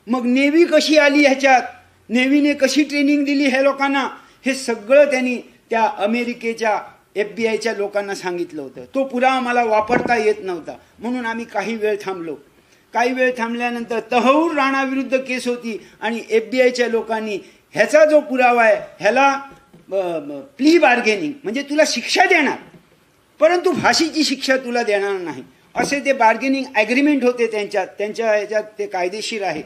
[SPEAKER 1] मग नेव्ही कशी आली ह्याच्यात, नेव्हीने कशी ट्रेनिंग दिली ह्या लोकांना, हे सगळं त्यांनी त्या अमेरिकेच्या FBI लोकांना सांगितलं होतं. तो पुरावा मला वापरता येत नव्हता, म्हणून आम्ही काही वेळ थांबलो. काही वेळ थांबल्यानंतर तहूर राणा विरुद्ध केस होती आणि FBI लोकांनी ह्याचा जो पुरावा आहे ह्याला प्ली बार्गेनिंग, म्हणजे तुला शिक्षा देणार परंतु फाशीची शिक्षा तुला देणार नाही, असे ते बार्गेनिंग ॲग्रीमेंट होते त्यांच्या ह्याच्यात, ते कायदेशीर आहे.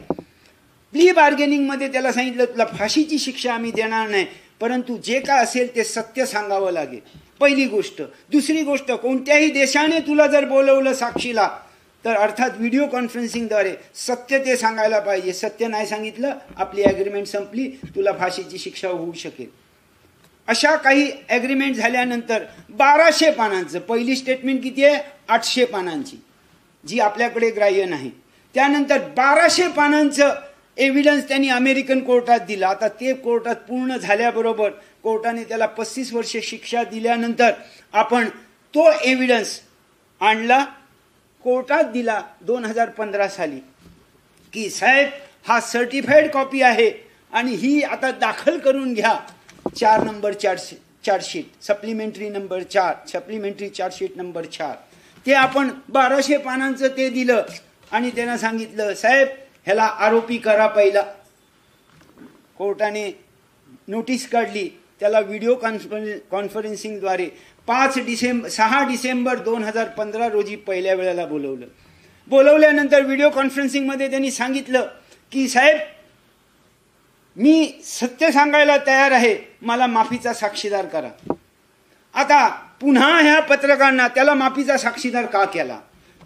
[SPEAKER 1] प्ली बार्गेनिंगमध्ये त्याला सांगितलं तुला फाशीची शिक्षा आम्ही देणार नाही, परंतु जे काय असेल ते सत्य सांगावं लागेल, पहिली गोष्ट. दुसरी गोष्ट, कोणत्याही देशाने तुला जर बोलवलं साक्षीला तर अर्थात व्हिडिओ कॉन्फरन्सिंगद्वारे सत्य ते सांगायला पाहिजे. सत्य नाही सांगितलं, आपली ॲग्रीमेंट संपली, तुला फाशीची शिक्षा होऊ शकेल. अशा काही ॲग्रीमेंट झाल्यानंतर 1200 पानांचं, पहिली स्टेटमेंट किती आहे, 800 पानांची, जी आपल्याकडे ग्राह्य नाही. त्यानंतर 1200 पानांचं एव्हिडन्स त्यांनी अमेरिकन कोर्टात दिलं. आता ते कोर्टात पूर्ण झाल्याबरोबर कोर्टाने त्याला 35 वर्षे शिक्षा दिल्यानंतर आपण तो एव्हिडन्स आणला, कोर्टात दिला 2015 साली, की साहेब हा सर्टिफाईड कॉपी आहे आणि ही आता दाखल करून घ्या 4 number chargesheet, supplementary number 4, supplementary chargesheet number 4. ते आपण 1200 पानांचं ते दिलं आणि त्यांना सांगितलं साहेब ह्याला आरोपी करा पहिला. कोर्टाने नोटीस काढली, त्याला व्हिडिओ कॉन्फरन्सिंगद्वारे 6 डिसेंबर 2015 रोजी पहिल्या वेळेला बोलवलं. बोलवल्यानंतर व्हिडिओ कॉन्फरन्सिंगमध्ये त्यांनी सांगितलं की साहेब मी सत्य सांगायला तयार आहे, मला माफीचा साक्षीदार करा. आता पुन्हा ह्या पत्रकारांना त्याला माफीचा साक्षीदार का केला,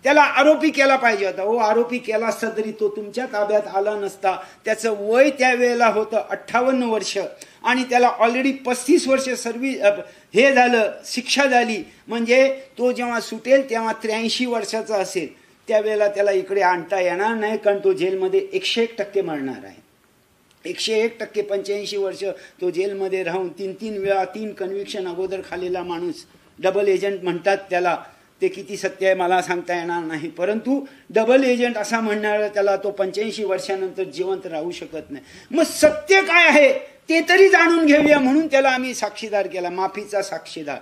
[SPEAKER 1] त्याला आरोपी केला पाहिजे होता. हो, आरोपी केला असता तरी तो तुमच्या ताब्यात आला नसता. त्याचं वय त्यावेळेला होतं 58 वर्ष आणि त्याला ऑलरेडी 35 वर्ष हे झालं, शिक्षा झाली. म्हणजे तो जेव्हा सुटेल तेव्हा 83 वर्षाचा असेल. त्यावेळेला त्याला इकडे आणता येणार नाही, कारण तो जेलमध्ये 101% मरणार आहे. 101%, 85 वर्ष तो जेलमध्ये राहून 3 वेळा 3 कन्व्हिक्शन अगोदर खाल्लेला माणूस, डबल एजंट म्हणतात त्याला. ते किती सत्य आहे मला सांगता येणार नाही, परंतु डबल एजंट असा म्हणणारा त्याला तो 85 वर्षानंतर जिवंत राहू शकत नाही. मग सत्य काय आहे ते तरी जाणून घेऊया म्हणून त्याला आम्ही साक्षीदार केला, माफीचा साक्षीदार.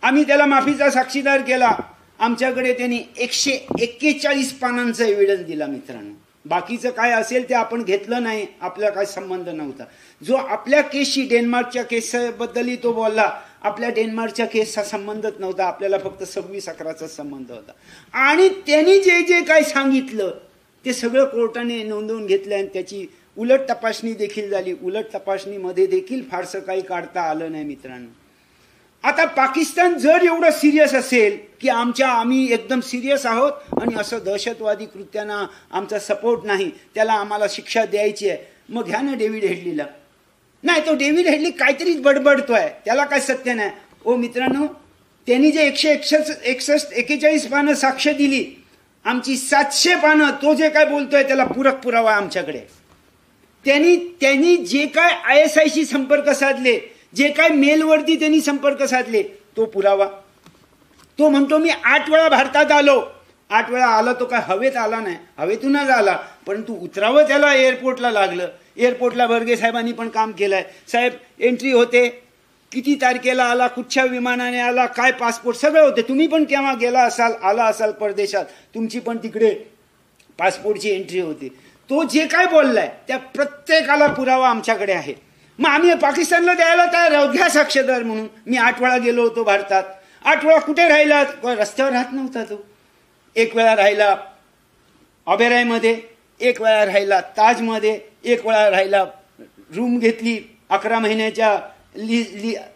[SPEAKER 1] आम्ही त्याला माफीचा साक्षीदार केला. आमच्याकडे त्यांनी 141 पानांचा एव्हिडन्स दिला मित्रांनो. बाकीचं काय असेल ते आपण घेतलं नाही, आपला काय संबंध नव्हता. जो आपल्या केसशी, डेन्मार्कच्या केसबद्दलही तो बोलला, आपल्या डेन्मार्कच्या केसचा संबंधच नव्हता, आपल्याला फक्त 26/11चा संबंध होता. आणि त्यांनी जे जे काय सांगितलं ते सगळं कोर्टाने नोंदवून घेतलं आणि त्याची उलट तपासणी देखील झाली. उलट तपासणीमध्ये देखील फारसं काही काढता आलं नाही मित्रांनो. आता पाकिस्तान जर एवढं सिरियस असेल की आम्ही एकदम सिरियस आहोत आणि असं दहशतवादी कृत्यांना आमचा सपोर्ट नाही, त्याला आम्हाला शिक्षा द्यायची आहे, मग घ्या ना डेव्हिड हेडलीला. नाही, तो डेव्हिड हेडली काहीतरीच बडबडतोय, त्याला काय सत्य नाही. ओ मित्रांनो, त्यांनी जे 141 पानं साक्ष दिली, आमची 700 पानं, तो जे काय बोलतोय त्याला पूरक पुरावा आमच्याकडे. त्यांनी जे काय ISIशी संपर्क साधले, जे काय मेलवरती त्यांनी संपर्क साधले, तो पुरावा. तो म्हणतो मी 8 वेळा भारतात आलो. 8 वेळा आला, तो काय हवेत आला नाही, हवेतूनच आला, परंतु उतरावं त्याला एअरपोर्टला लागलं. एअरपोर्टला बर्गे साहेबांनी पण काम केलंय. साहेब एंट्री होते, किती तारखेला आला, कुठच्या विमानाने आला, काय पासपोर्ट, सगळं होते. तुम्ही पण केव्हा आला असाल परदेशात, तुमची पण तिकडे पासपोर्टची एंट्री होती. तो जे काय बोललाय त्या प्रत्येकाला पुरावा आमच्याकडे आहे. मग आम्ही पाकिस्तानला द्यायला तयार आहोत, घ्या साक्षीदार म्हणून. मी 8 वेळा गेलो होतो भारतात. 8 वेळा कुठे राहिला, रस्त्यावर राहत नव्हता तो. 1 वेळा राहिला ऑबेरायमध्ये, 1 वेळा राहिला ताजमध्ये, 1 वेळा राहिला रूम घेतली 11 महिन्याच्या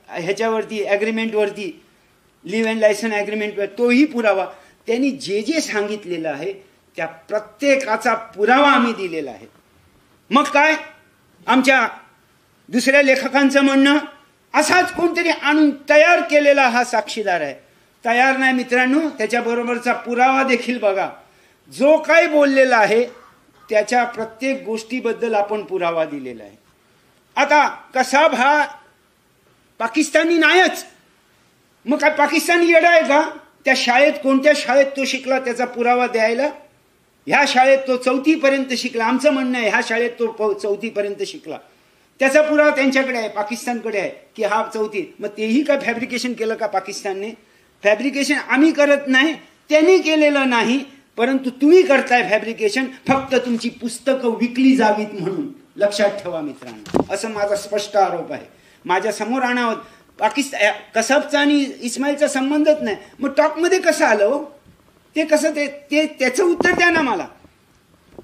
[SPEAKER 1] ह्याच्यावरती ॲग्रीमेंटवरती, लिव्ह अँड लायसन ॲग्रीमेंटवर, तोही पुरावा. त्यांनी जे जे सांगितलेलं आहे त्या प्रत्येकाचा पुरावा आम्ही दिलेला आहे. मग काय आमच्या दुसऱ्या लेखकांचं म्हणणं, असाच कोणतरी आणून तयार केलेला हा साक्षीदार आहे. तयार नाही मित्रांनो, त्याच्याबरोबरचा पुरावा देखील बघा. जो काही बोललेला आहे त्याच्या प्रत्येक गोष्टीबद्दल आपण पुरावा दिलेला आहे. आता कसाब हा पाकिस्तानी नाहीच, मग काय पाकिस्तानी येडा आहे का? त्या शाळेत, कोणत्या शाळेत तो शिकला त्याचा पुरावा द्यायला? ह्या शाळेत तो 4थी पर्यंत शिकला. आमचं म्हणणं आहे ह्या शाळेत तो 4थी पर्यंत शिकला, त्याचा पुरावा त्यांच्याकडे आहे, पाकिस्तानकडे आहे की हा 4थी. मग तेही काय फॅब्रिकेशन केलं का पाकिस्तानने? फॅब्रिकेशन आम्ही करत नाही, त्यांनी केलेलं नाही, परंतु तुम्ही करताय फॅब्रिकेशन, फक्त तुमची पुस्तकं विकली जावीत म्हणून. लक्षात ठेवा मित्रांनो, असं माझा स्पष्ट आरोप आहे. माझ्या समोर आणावं. पाकिस्तान कसाबचा आणि इस्माईलचा संबंधच नाही, मग टॉकमध्ये कसं आलं? ते कसं ते त्याचं उत्तर द्या ना मला.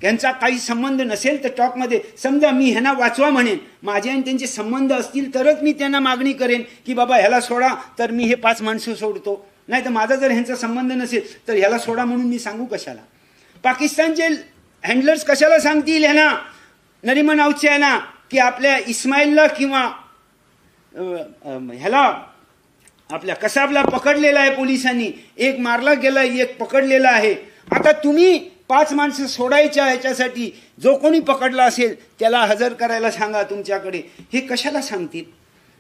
[SPEAKER 1] त्यांचा काही संबंध नसेल तर टॉकमध्ये समजा मी ह्यांना वाचवा म्हणेन, माझे आणि त्यांचे संबंध असतील तरच मी त्यांना मागणी करेन की बाबा ह्याला सोडा, तर मी हे 5 माणसं सोडतो. नाही तर माझा जर ह्यांचा संबंध नसेल तर ह्याला सोडा म्हणून मी सांगू कशाला? पाकिस्तानचे हँडलर्स कशाला सांगतील ह्यांना, नरिमन औचे यांना, की आपल्या इस्माईलला किंवा ह्याला आपल्या कसाबला पकडलेला आहे पोलिसांनी, एक मारला गेला, एक पकडलेला आहे. आता तुम्ही 5 माणसं सोडायच्या ह्याच्यासाठी जो कोणी पकडला असेल त्याला हजर करायला सांगा तुमच्याकडे. हे कशाला सांगतील?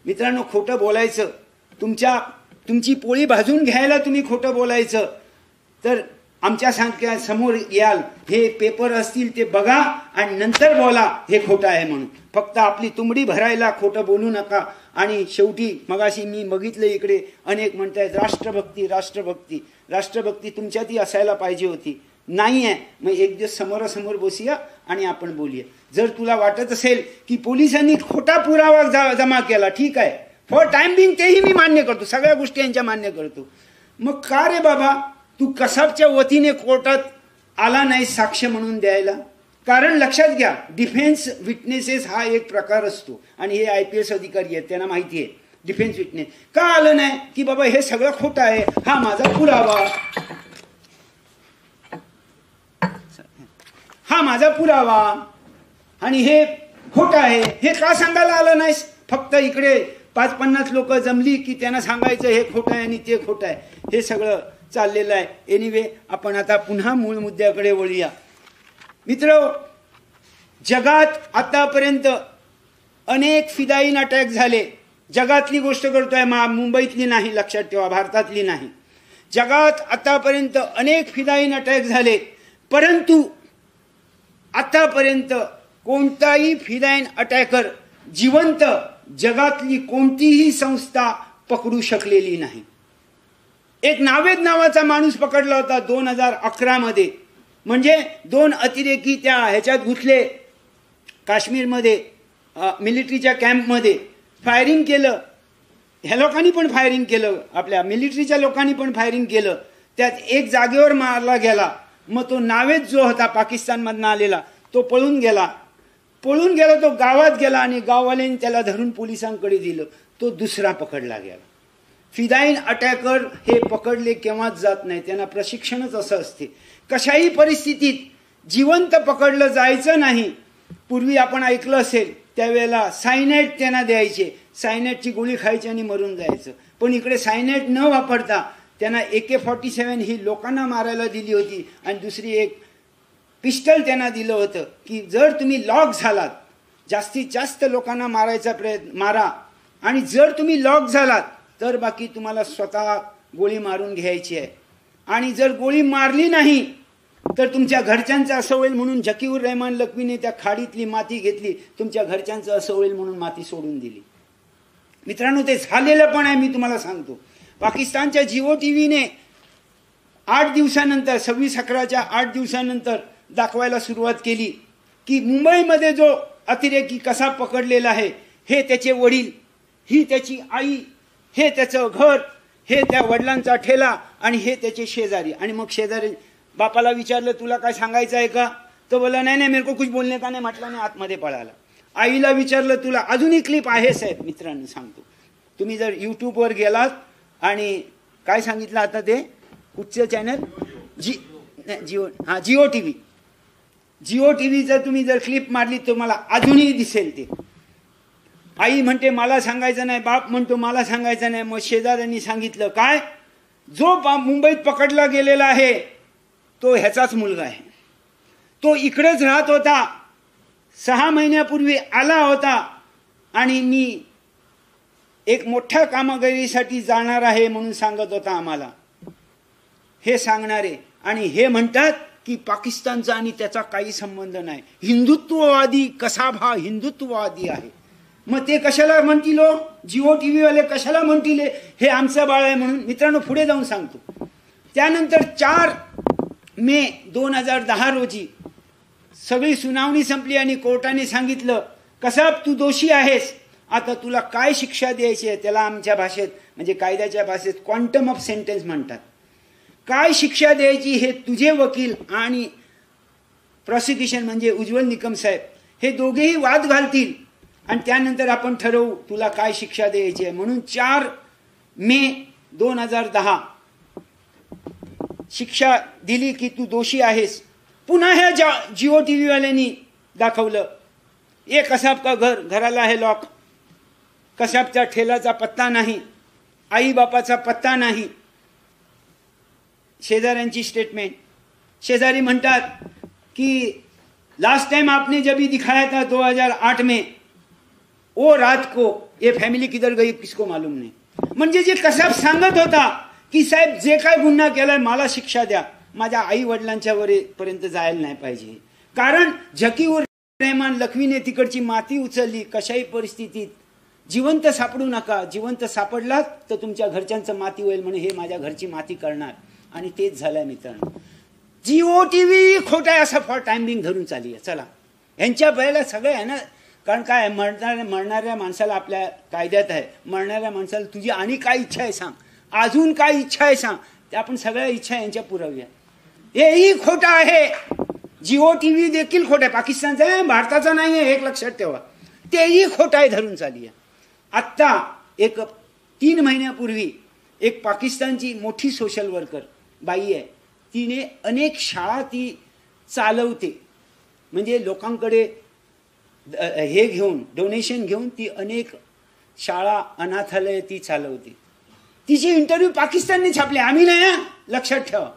[SPEAKER 1] मित्रांनो, खोटं बोलायचं, तुमची पोळी भाजून घ्यायला तुम्ही खोटं बोलायचं तर आमच्या समोर याल, हे पेपर असतील ते बघा आणि नंतर बोला हे खोटं आहे म्हणून. फक्त आपली तुंबडी भरायला खोटं बोलू नका. आणि शेवटी मगाशी मी बघितलं इकडे अनेक म्हणतायत राष्ट्रभक्ती राष्ट्रभक्ती. राष्ट्रभक्ती तुमच्यातही असायला पाहिजे होती, नाही आहे. मग एक दिवस समोरासमोर बसूया आणि आपण बोलूया. जर तुला वाटत असेल की पोलिसांनी खोटा पुरावा जमा केला, ठीक आहे, फॉर टाइम बिंग तेही मी मान्य करतो, सगळ्या गोष्टी यांच्या मान्य करतो. मग का रे बाबा तू कसाबच्या वतीने कोर्टात आला नाही साक्ष म्हणून द्यायला? कारण लक्षात घ्या, डिफेन्स विटनेसेस हा एक प्रकार असतो आणि हे IPS अधिकारी आहेत, त्यांना माहिती आहे. डिफेन्स विटनेस का आलं नाही की बाबा हे सगळं खोटं आहे, हा माझा पुरावा, हा माझा पुरावा आणि हे खोटं आहे, हे का सांगायला आलं नाहीस? फक्त इकडे 5-50 लोक जमली की त्यांना सांगायचं हे खोटं आहे आणि ते खोटं आहे. हे सगळं चाललेलं आहे. एनिवे, आपण आता पुन्हा मूळ मुद्द्याकडे वळूया. मित्र, जगात आतापर्यंत अनेक फिदाईन अटॅक झाले. जगातली गोष्ट करतोय, मुंबईतली नाही, लक्षात ठेवा, भारतातली नाही. जगात आतापर्यंत अनेक फिदाईन अटॅक झाले, परंतु आतापर्यंत कोणताही फिदाईन अटॅकर जिवंत जगातली कोणतीही संस्था पकडू शकलेली नाही. एक नावेद नावाचा माणूस पकडला होता 2011 मध्ये. म्हणजे 2 अतिरेकी त्या ह्याच्यात घुसले काश्मीरमध्ये, मिलिटरीच्या कॅम्पमध्ये, फायरिंग केलं. ह्या लोकांनी पण फायरिंग केलं, आपल्या मिलिटरीच्या लोकांनी पण फायरिंग केलं. त्यात एक जागेवर मारला गेला. मग तो नावेद जो होता पाकिस्तानमधून आलेला तो पळून गेला. तो गावात गेला आणि गाववाल्यांनी त्याला धरून पोलिसांकडे दिलं. तो दुसरा पकडला गेला. फिदाईन अटॅकर हे पकडले केव्हाच जात नाही, त्यांना प्रशिक्षणच असं असते. कशाही परिस्थितीत जिवंत पकडलं जायचं नाही. पूर्वी आपण ऐकलं असेल त्यावेळेला सायनाइड त्यांना द्यायचे, सायनाइडची गोळी खायची आणि मरून जायचं. पण इकडे सायनाइड न वापरता त्यांना AK-47 ही लोकांना मारायला दिली होती आणि दुसरी एक पिस्टल त्यांना दिलं होतं की जर तुम्ही लॉक झालात, जास्तीत जास्त लोकांना मारायचा प्रयत्न मारा, आणि जर तुम्ही लॉक झालात तर बाकी तुम्हाला स्वतः गोळी मारून घ्यायची आहे. आणि जर गोळी मारली नाही तर तुमच्या घरच्यांचं असं होईल म्हणून झकीउर रहमान लखवीने त्या खाडीतली माती घेतली, तुमच्या घरच्यांचं असं होईल म्हणून माती सोडून दिली. मित्रांनो, ते झालेलं पण आहे. मी तुम्हाला सांगतो, पाकिस्तानच्या जिओ टीव्हीने 8 दिवसानंतर 26/11च्या 8 दिवसानंतर दाखवायला सुरुवात केली की मुंबईमध्ये जो अतिरेकी कसा पकडलेला आहे, हे त्याचे वडील, ही त्याची आई, हे त्याचं घर, हे त्या वडिलांचा ठेला आणि हे त्याचे शेजारी. आणि मग शेजारी बापाला विचारलं तुला काय सांगायचं आहे का? तो बोला नाही नाही मेरे को कुछ बोलने का नाही, म्हटलं नाही, आतमध्ये पळाला. आईला विचारलं तुला, अजूनही क्लिप आहे साहेब, मित्रांनो सांगतो, तुम्ही जर यूट्यूबवर गेलात आणि काय सांगितलं आता ते कुठचं चॅनल जिओ टीव्ही, जिओ टीव्हीचं तुम्ही जर क्लिप मारली तुम्हाला अजूनही दिसेल ते. आई म्हणते मला सांगायचं नाही, बाप म्हणतो मला सांगायचं नाही. मग शेजाऱ्यांनी सांगितलं काय, जो मुंबईत पकडला गेलेला आहे तो ह्याचाच मुलगा आहे, तो इकडेच राहत होता, 6 महिन्यापूर्वी आला होता आणि मी एक मोठ्या कामगिरीसाठी जाणार आहे म्हणून सांगत होता आम्हाला. हे सांगणारे आणि हे म्हणतात की पाकिस्तानचा आणि त्याचा काही संबंध नाही, हिंदुत्ववादी कसाब हा हिंदुत्ववादी आहे. मग ते कशाला म्हणतील, जिओ टीव्ही वाले कशाला म्हणतील हे आमचं बाळ आहे म्हणून. मित्रांनो पुढे जाऊन सांगतो. त्यानंतर 4 मे 2010 रोजी सगळी सुनावणी संपली आणि कोर्टाने सांगितलं कसाब तू दोषी आहेस, आता तुला काय शिक्षा द्यायची आहे. त्याला आमच्या भाषेत म्हणजे कायद्याच्या भाषेत क्वांटम ऑफ सेंटेन्स म्हणतात. काय शिक्षा द्यायची हे तुझे वकील आणि प्रॉसिक्युशन म्हणजे उज्ज्वल निकम साहेब हे दोघेही वाद घालतील आणि त्यानंतर आपण ठरवू तुला काय शिक्षा द्यायची आहे. म्हणून 4 मे 2010 शिक्षा दिली की तू दोषी आहेस. पुन्हा ह्या जिओ टीव्ही वाल्यांनी दाखवलं एक कसाब का घर, घराला आहे लॉक, कसाबच्या ठेलाचा पत्ता नाही, आई बापाचा पत्ता नाही. शेजाऱ्यांची स्टेटमेंट, शेजारी म्हणतात की लास्ट टाइम आपने जब भी दिखाया था 2008 में वो रात को ये फॅमिली किधर गई किसको मालूम नाही. म्हणजे जे कसाब सांगत होता की साहेब जे काय गुन्हा केलाय मला शिक्षा द्या, माझ्या आई वडिलांच्या पर्यंत जायला नाही पाहिजे. कारण झकीउर रहमान लखवीने तिकडची माती उचलली. कशाही परिस्थितीत जिवंत सापडू नका, जिवंत सापडलात तर तुमच्या घरच्यांचं माती होईल म्हणून हे माझ्या घरची माती करणार आणि तेच झालंय मित्रांनो. जिओ टीव्ही खोटा आहे असं फॉर टाइम बिंग धरून चालली आहे. चला यांच्या पहिला सगळं आहे ना, कारण काय मरणाऱ्या माणसाला आपल्या कायद्यात आहे, मरणाऱ्या माणसाला तुझी आणि काय इच्छा आहे सांग, अजून काय इच्छा आहे सांग, ते आपण सगळ्या इच्छा यांच्या पुरवल्या. हेही खोटं आहे. जिओ टीव्ही देखील खोटं आहे, पाकिस्तानचा आहे भारताचा नाही आहे, एक लक्षात ठेवा. तेही खोटं आहे धरून चालली आहे. आत्ता एक 3 महिन्यापूर्वी एक पाकिस्तानची मोठी सोशल वर्कर बाई आहे, तिने अनेक शाळा ती चालवते. म्हणजे लोकांकडे हे घेऊन डोनेशन घेऊन ती अनेक शाळा अनाथालय ती चालवते. तिचे इंटरव्ह्यू पाकिस्तानने छापले, आम्ही नाही, लक्षात ठेवा,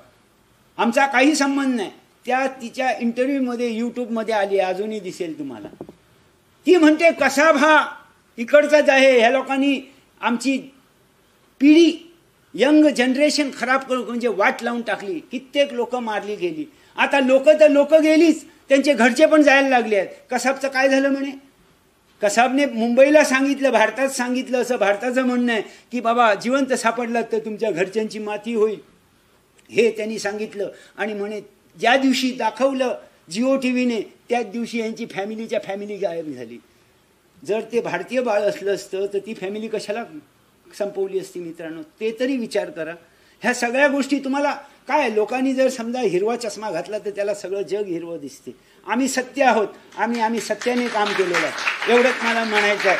[SPEAKER 1] आमचा काही संबंध नाही. त्या तिच्या इंटरव्ह्यूमध्ये यूट्यूबमध्ये आली, अजूनही दिसेल तुम्हाला. ती म्हणते कसाब हा इकडचाच आहे, ह्या लोकांनी आमची पिढी यंग जनरेशन खराब करून म्हणजे वाट लावून टाकली, कित्येक लोक मारली गेली. आता लोक गेलीच, त्यांचे घरचे पण जायला लागले आहेत. कसाबचं काय झालं म्हणे, कसाबने मुंबईला सांगितलं, भारतात सांगितलं, असं भारताचं म्हणणं आहे की बाबा जिवंत सापडलात तर तुमच्या घरच्यांची माती होईल, हे त्यांनी सांगितलं. आणि म्हणे ज्या दिवशी दाखवलं जिओ टीव्हीने त्याच दिवशी यांची फॅमिली गायब झाली. जर ते भारतीय बाळ असलं असतं तर ती फॅमिली कशाला संपवली असती मित्रांनो, ते तरी विचार करा. ह्या सगळ्या गोष्टी तुम्हाला काय, लोकांनी जर समजा हिरवा चष्मा घातला तर त्याला सगळं जग हिरवं दिसते. आम्ही सत्य आहोत, आम्ही सत्याने काम केलेलं आहे, एवढंच मला म्हणायचं आहे.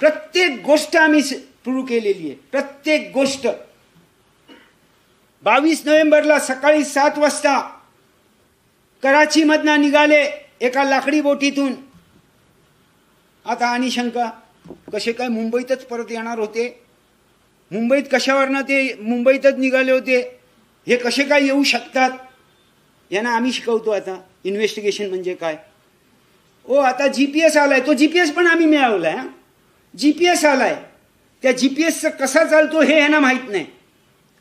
[SPEAKER 1] प्रत्येक गोष्ट आम्ही सुरू केलेली आहे, प्रत्येक गोष्ट. 22 नोव्हेंबरला सकाळी 7 वाजता कराचीमधनं निघाले एका लाकडी बोटीतून. आता आणि शंका, कसे काय मुंबईतच परत येणार होते, मुंबईत कशावरनं ते मुंबईतच निघाले होते, हे कसे काय येऊ शकतात. यांना आम्ही शिकवतो आता इन्व्हेस्टिगेशन म्हणजे काय. आता GPS आलाय, तो GPS पण आम्ही मिळवलाय. GPS आलाय, त्या GPSचा कसा चालतो हे यांना माहित नाही,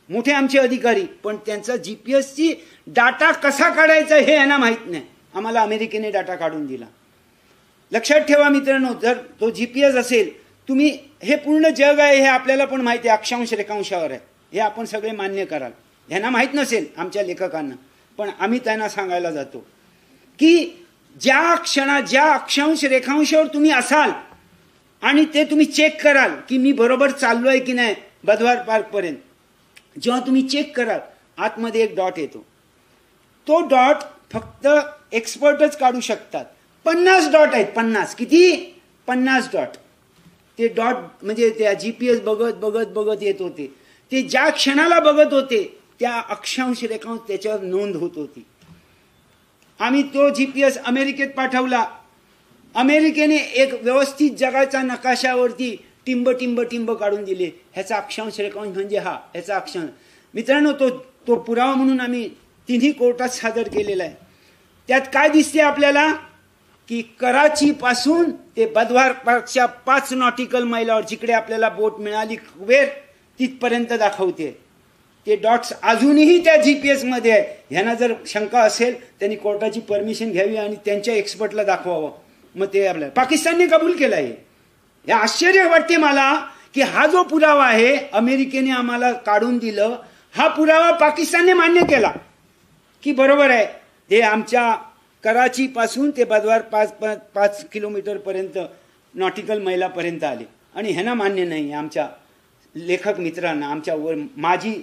[SPEAKER 1] मोठे आमचे अधिकारी, पण त्यांचा GPSची डाटा कसा काढायचा हे यांना माहित नाही. आम्हाला अमेरिकेने डाटा काढून दिला. लक्षात ठेवा मित्रांनो, जर तो GPS असेल, तुम्ही हे पूर्ण जग आहे हे आपल्याला पण माहिती आहे, अक्षांश रेखांशावर आहे, हे आपण सगळे मान्य कराल. ह्यांना माहीत नसेल आमच्या लेखकांना, पण आम्ही त्यांना सांगायला जातो की ज्या अक्षांश रेखांशावर तुम्ही असाल आणि ते तुम्ही चेक कराल की मी बरोबर चाललो आहे की नाही बधवार पार्कपर्यंत, जेव्हा तुम्ही चेक कराल आतमध्ये एक डॉट येतो. तो डॉट फक्त एक्सपर्टच काढू शकतात. 50 डॉट आहेत, 50. किती? 50 डॉट. ते डॉट म्हणजे त्या GPS बघत बघत बघत येत होते. ते ज्या क्षणाला बघत होते त्या अक्षांश रेखांश त्याच्यावर नोंद होत होती. आम्ही तो GPS अमेरिकेत पाठवला. अमेरिकेने एक व्यवस्थित जगाच्या नकाशावरती टिंब टिंब टिंब काढून दिले. ह्याचा अक्षांश रेखांश म्हणजे हा ह्याचा अक्षांश. मित्रांनो, तो पुरावा म्हणून आम्ही तिन्ही कोर्टात सादर केलेला आहे. त्यात काय दिसते आपल्याला की कराची पासून ते बदवार पार्कच्या 5 नॉटिकल मैलावर जिकडे आपल्याला बोट मिळाली कुबेर तिथपर्यंत दाखवते. ते डॉट्स अजूनही त्या GPS मध्ये आहे. ह्यांना जर शंका असेल त्यांनी कोर्टाची परमिशन घ्यावी आणि त्यांच्या एक्सपर्टला दाखवावं. मग ते आपल्याला पाकिस्तानने कबूल केलं आहे. हे आश्चर्य वाटते मला की हा जो पुरावा आहे अमेरिकेने आम्हाला काढून दिलं, हा पुरावा पाकिस्तानने मान्य केला की बरोबर आहे. हे आमच्या कराची पासून ते बदवार 5 किलोमीटर पर्यंत नॉटिकल मैलापर्यंत आले आणि ह्यांना मान्य नाही. आमच्या लेखक मित्रांना, आमच्या माजी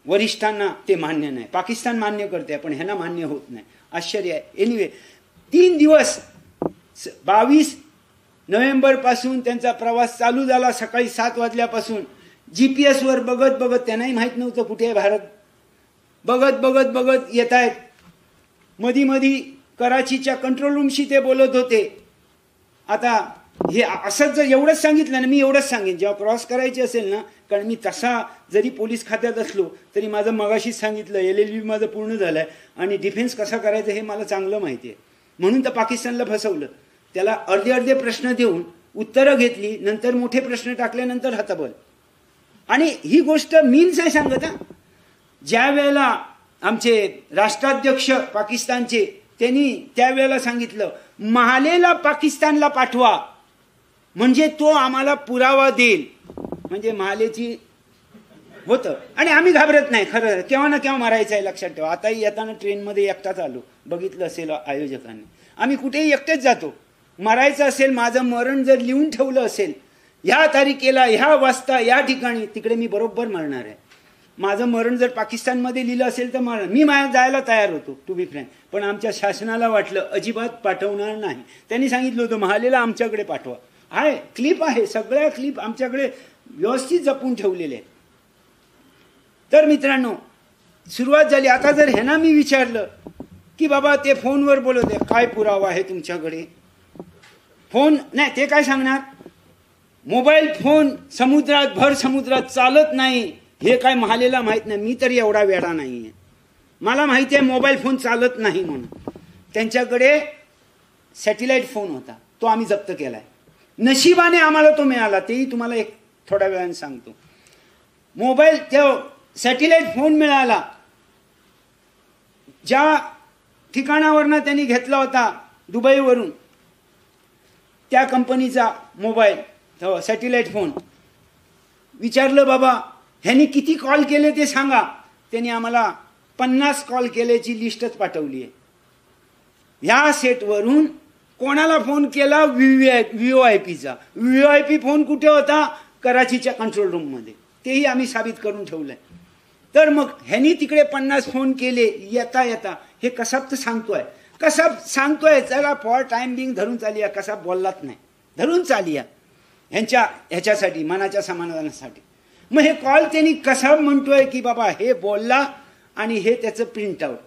[SPEAKER 1] वरिष्ठांना ते मान्य नाही. पाकिस्तान मान्य करते पण ह्यांना मान्य होत नाही. आश्चर्य आहे. एनिवे 3 दिवस 22 नोव्हेंबर पासून त्यांचा प्रवास चालू झाला. सकाळी 7 वाजल्यापासून GPS वर बघत बघत, त्यांनाही माहित नव्हतं कुठे आहे भारत, बघत बघत बघत येत आहेत. मधी मधी कराचीच्या कंट्रोल रूमशी ते बोलत होते. आता हे असंच जर एवढंच सांगितलं ना, मी एवढंच सांगेन जेव्हा क्रॉस करायचे असेल ना, कारण मी तसा जरी पोलीस खात्यात असलो तरी माझं मगाशीच सांगितलं LLB माझं पूर्ण झालंय आणि डिफेन्स कसा करायचं हे मला चांगलं माहिती आहे. म्हणून तर पाकिस्तानला फसवलं. त्याला अर्धे अर्धे प्रश्न देऊन उत्तरं घेतली, नंतर मोठे प्रश्न टाकल्यानंतर हतबल. आणि ही गोष्ट मीच नाही सांगत. ज्या वेळेला आमचे राष्ट्राध्यक्ष पाकिस्तानचे त्यांनी त्यावेळेला सांगितलं महालेला पाकिस्तानला पाठवा म्हणजे तो आम्हाला पुरावा देईल. म्हणजे महालेची होतं आणि आम्ही घाबरत नाही. खरं केव्हा ना केव्हा मारायचं आहे लक्षात ठेवा. आताही येताना ट्रेनमध्ये एकटाच आलो, बघितलं असेल आयोजकांनी. आम्ही कुठेही एकटेच जातो. मारायचं असेल, माझं मरण जर लिहून ठेवलं असेल ह्या तारखेला ह्या वाजता या ठिकाणी, तिकडे मी बरोबर मरणार आहे. माझं मरण जर पाकिस्तानमध्ये लिहिलं असेल तर मी जायला तयार होतो टू बी फ्रँक. पण आमच्या शासनाला वाटलं अजिबात पाठवणार नाही. त्यांनी सांगितलं होतं महालेला आमच्याकडे पाठवा. आहे क्लिप आहे, सगळ्या क्लिप आमच्याकडे व्यवस्थित जपून ठेवलेले आहेत. तर मित्रांनो सुरुवात झाली. आता जर ह्यांना मी विचारलं की बाबा ते फोनवर बोलत आहे, काय पुरावा आहे तुमच्याकडे? फोन नाही, ते काय सांगणार? मोबाईल फोन समुद्रात भर समुद्रात चालत नाही हे काय महालेला माहित नाही. मी तरी एवढा वेडा नाहीये, मला माहिती आहे मोबाईल फोन चालत नाही म्हणून. त्यांच्याकडे सॅटेलाइट फोन होता, तो आम्ही जप्त केलाय. नशिबाने आम्हाला तो मिळाला, तेही तुम्हाला एक थोड्या वेळाने सांगतो. मोबाईल त्या सॅटेलाइट फोन मिळाला ज्या ठिकाणावरनं त्यांनी घेतला होता दुबईवरून, त्या कंपनीचा मोबाईल सॅटेलाइट फोन. विचारलं बाबा ह्यांनी किती कॉल केले ते सांगा. त्यांनी आम्हाला 50 कॉल केल्याची लिस्टच पाठवली आहे. ह्या सेटवरून कोणाला फोन केला? VVIPचा. VVIP फोन कुठे होता? कराचीच्या कंट्रोल रूममध्ये. तेही आम्ही साबित करून ठेवलंय. तर मग ह्यांनी तिकडे 50 फोन केले येता येता. हे कसाब तर सांगतोय, कसाब सांगतोय चला फॉर टाइम बिंग धरून चालिया. कसाब बोललाच नाही, धरून चालिया ह्याच्यासाठी मनाच्या समाधानासाठी. मग हे कॉल त्यांनी कसाब म्हणतोय की बाबा हे बोलला आणि हे त्याचं प्रिंट आउट.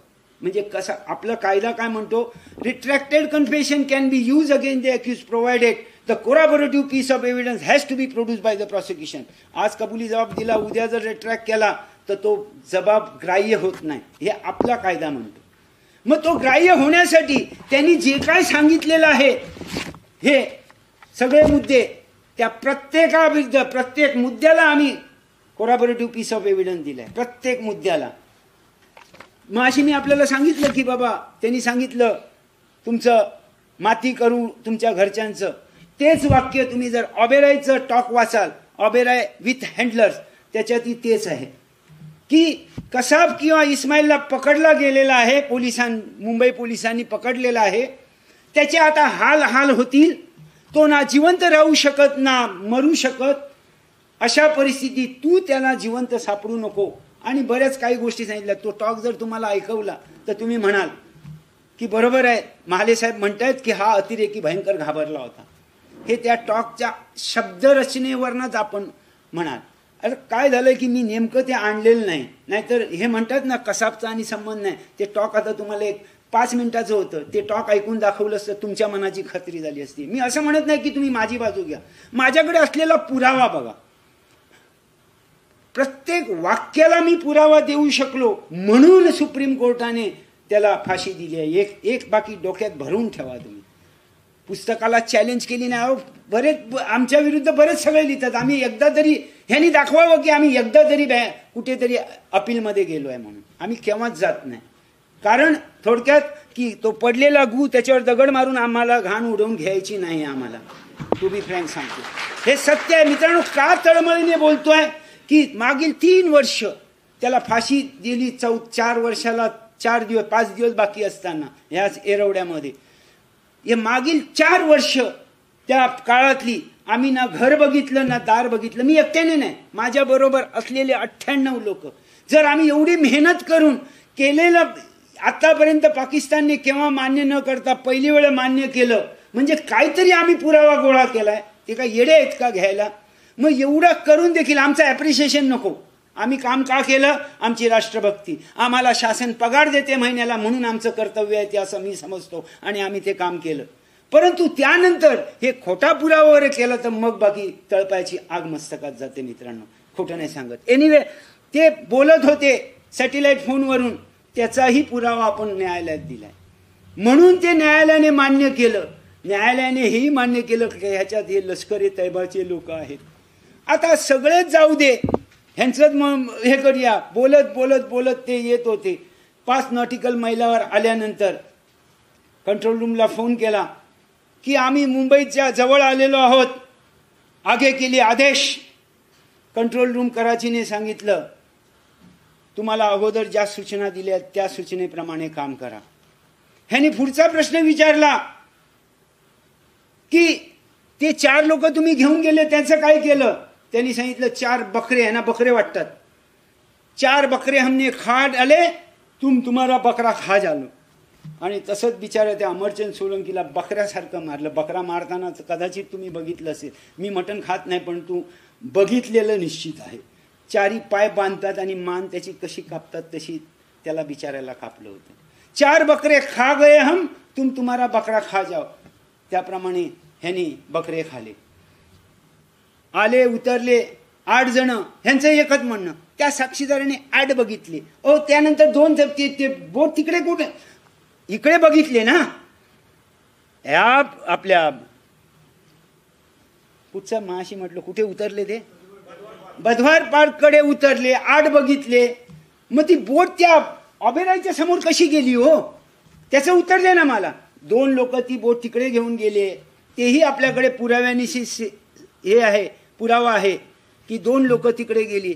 [SPEAKER 1] म्हणजे कसा आपला कायदा काय म्हणतो? Retracted confession can be use again the accuse provided the corroborative piece of evidence has to be produce by the prosecution. आज कबुली जबाब दिला, उद्या जर रिट्रॅक्ट केला तर तो जबाब ग्राह्य होत नाही, हे आपला कायदा म्हणतो. मग तो ग्राह्य होण्यासाठी त्यांनी जे काय सांगितलेलं आहे हे सगळे मुद्दे, त्या प्रत्येकाविरुद्ध प्रत्येक मुद्द्याला आम्ही कोराबोरेटिव्ह पीस ऑफ एव्हिडन्स दिलाय, प्रत्येक मुद्द्याला. मग अशी मी आपल्याला सांगितलं की बाबा त्यांनी सांगितलं तुमचं माती करू तुमच्या घरच्यांचं. तेच वाक्य तुम्ही जर ऑबेरायचं टॉक वाचाल, ऑबेराय विथ हँडलर्स, त्याच्यातही तेच आहे की कसाब किंवा इस्माईलला पकडला गेलेला आहे. मुंबई पोलिसांनी पकडलेला आहे. त्याचे आता हाल होतील. तो ना जिवंत राहू शकत ना मरू शकत. अशा परिस्थितीत तू त्याला जिवंत सापडू नको. आणि बऱ्याच काही गोष्टी सांगितल्या. तो टॉक जर तुम्हाला ऐकवला तर तुम्ही म्हणाल की बरोबर आहे, महाले साहेब म्हणतायत की हा अतिरेकी भयंकर घाबरला होता. हे त्या टॉकच्या शब्दरचनेवरनच आपण म्हणाल. आता काय झालं की मी नेमकं ते आणलेलं नाही, नाहीतर हे म्हणतात ना कसाबचा आणि संबंध नाही, ते टॉक आता तुम्हाला एक 5 मिनिटाचं होतं, ते टॉक ऐकून दाखवलं असतं तुमच्या मनाची खात्री झाली असती. मी असं म्हणत नाही की तुम्ही माझी बाजू घ्या, माझ्याकडे असलेला पुरावा बघा. प्रत्येक वाक्याला मी पुरावा देऊ शकलो म्हणून सुप्रीम कोर्टाने त्याला फाशी दिली आहे. एक बाकी डोक्यात भरून ठेवा तुम्ही. पुस्तकाला चॅलेंज केली नाही. बरेच आमच्या विरुद्ध बरेच सगळे लिहितात, आम्ही एकदा तरी ह्यांनी दाखवावं की आम्ही एकदा तरी कुठेतरी अपीलमध्ये गेलो आहे म्हणून. आम्ही केव्हाच जात नाही. कारण थोडक्यात की तो पडलेला गू त्याच्यावर दगड मारून आम्हाला घाण उडवून घ्यायची नाही. आम्हाला टू बी फ्रँक सांगतो, हे सत्य आहे मित्रांनो. का तळमळीने बोलतोय की मागील 3 वर्ष त्याला फाशी दिली. 4 वर्षाला 5 दिवस बाकी असताना ह्याच एरवड्यामध्ये. हे मागील 4 वर्ष त्या काळातली आम्ही ना घर बघितलं ना दार बघितलं. मी एकट्याने नाही, माझ्या बरोबर असलेले 98 लोक. जर आम्ही एवढी मेहनत करून केलेलं आतापर्यंत पाकिस्तानने केव्हा मान्य न करता पहिली वेळ मान्य केलं, म्हणजे काहीतरी आम्ही पुरावा गोळा केलाय. ते काय येडे आहेत का घ्यायला? मग एवढं करून देखील आमचं ॲप्रिशिएशन नको. आम्ही काम का केलं? आमची राष्ट्रभक्ती. आम्हाला शासन पगार देते महिन्याला म्हणून आमचं कर्तव्य आहे ते असं मी समजतो आणि आम्ही ते काम केलं. परंतु त्यानंतर हे खोटा पुरावा वगैरे केला तर मग बाकी तळपायाची आग मस्तकात जाते मित्रांनो, खोटं नाही सांगत. एनिवे ते बोलत होते सॅटेलाइट फोनवरून, त्याचाही पुरावा आपण न्यायालयात दिलाय म्हणून ते न्यायालयाने मान्य केलं. न्यायालयाने हेही मान्य केलं की ह्याच्यात हे लष्कर-ए तैयबाचे लोक आहेत. आता सगळेच जाऊ दे, ह्यांचं हे करूया. बोलत बोलत बोलत ते येत होते. 5 नॉटिकल मैलावर आल्यानंतर कंट्रोल रूमला फोन केला की आम्ही मुंबईच्या जवळ आलेलो आहोत, आगे के लिए आदेश. कंट्रोल रूम कराचीने सांगितलं तुम्हाला अगोदर ज्या सूचना दिल्या त्या सूचनेप्रमाणे काम करा. ह्यांनी पुढचा प्रश्न विचारला की ते 4 लोक तुम्ही घेऊन गेले त्याचं काय केलं? त्यांनी सांगितलं 4 बकरे, ह्यांना बकरे वाटतात, 4 बकरे हमने खा डाले, तुम्हारा बकरा खा जालो. आणि तसंच बिचारा त्या अमरचंद सोलंकीला बकऱ्यासारखं मारलं. बकरा मारताना कदाचित तुम्ही बघितलं असेल, मी मटण खात नाही पण तू बघितलेलं निश्चित आहे. 4 पाय बांधतात आणि मान त्याची कशी कापतात तशी त्याला बिचाऱ्याला कापलं होतं. 4 बकरे खा गए हम, तुम्हारा बकरा खा जाओ. त्याप्रमाणे ह्यांनी बकरे खाले. आले उतरले 8 जण, ह्यांचं एकच म्हणणं. त्या साक्षीदाराने ॲड बघितली. त्यानंतर 2 ते बोट तिकडे कुठे इकडे बघितले ना, या आपल्या कुठचा माशी म्हटलं कुठे उतरले ते बधवार पार्ककडे उतरले. 8 बघितले. मग ती बोट त्या ऑबेरायच्या समोर कशी गेली हो, त्याचं उत्तर दे ना मला. 2 लोक ती बोट तिकडे घेऊन गेले. तेही आपल्याकडे पुराव्यानिशी हे आहे, पुरावा आहे की 2 लोक तिकडे गेली.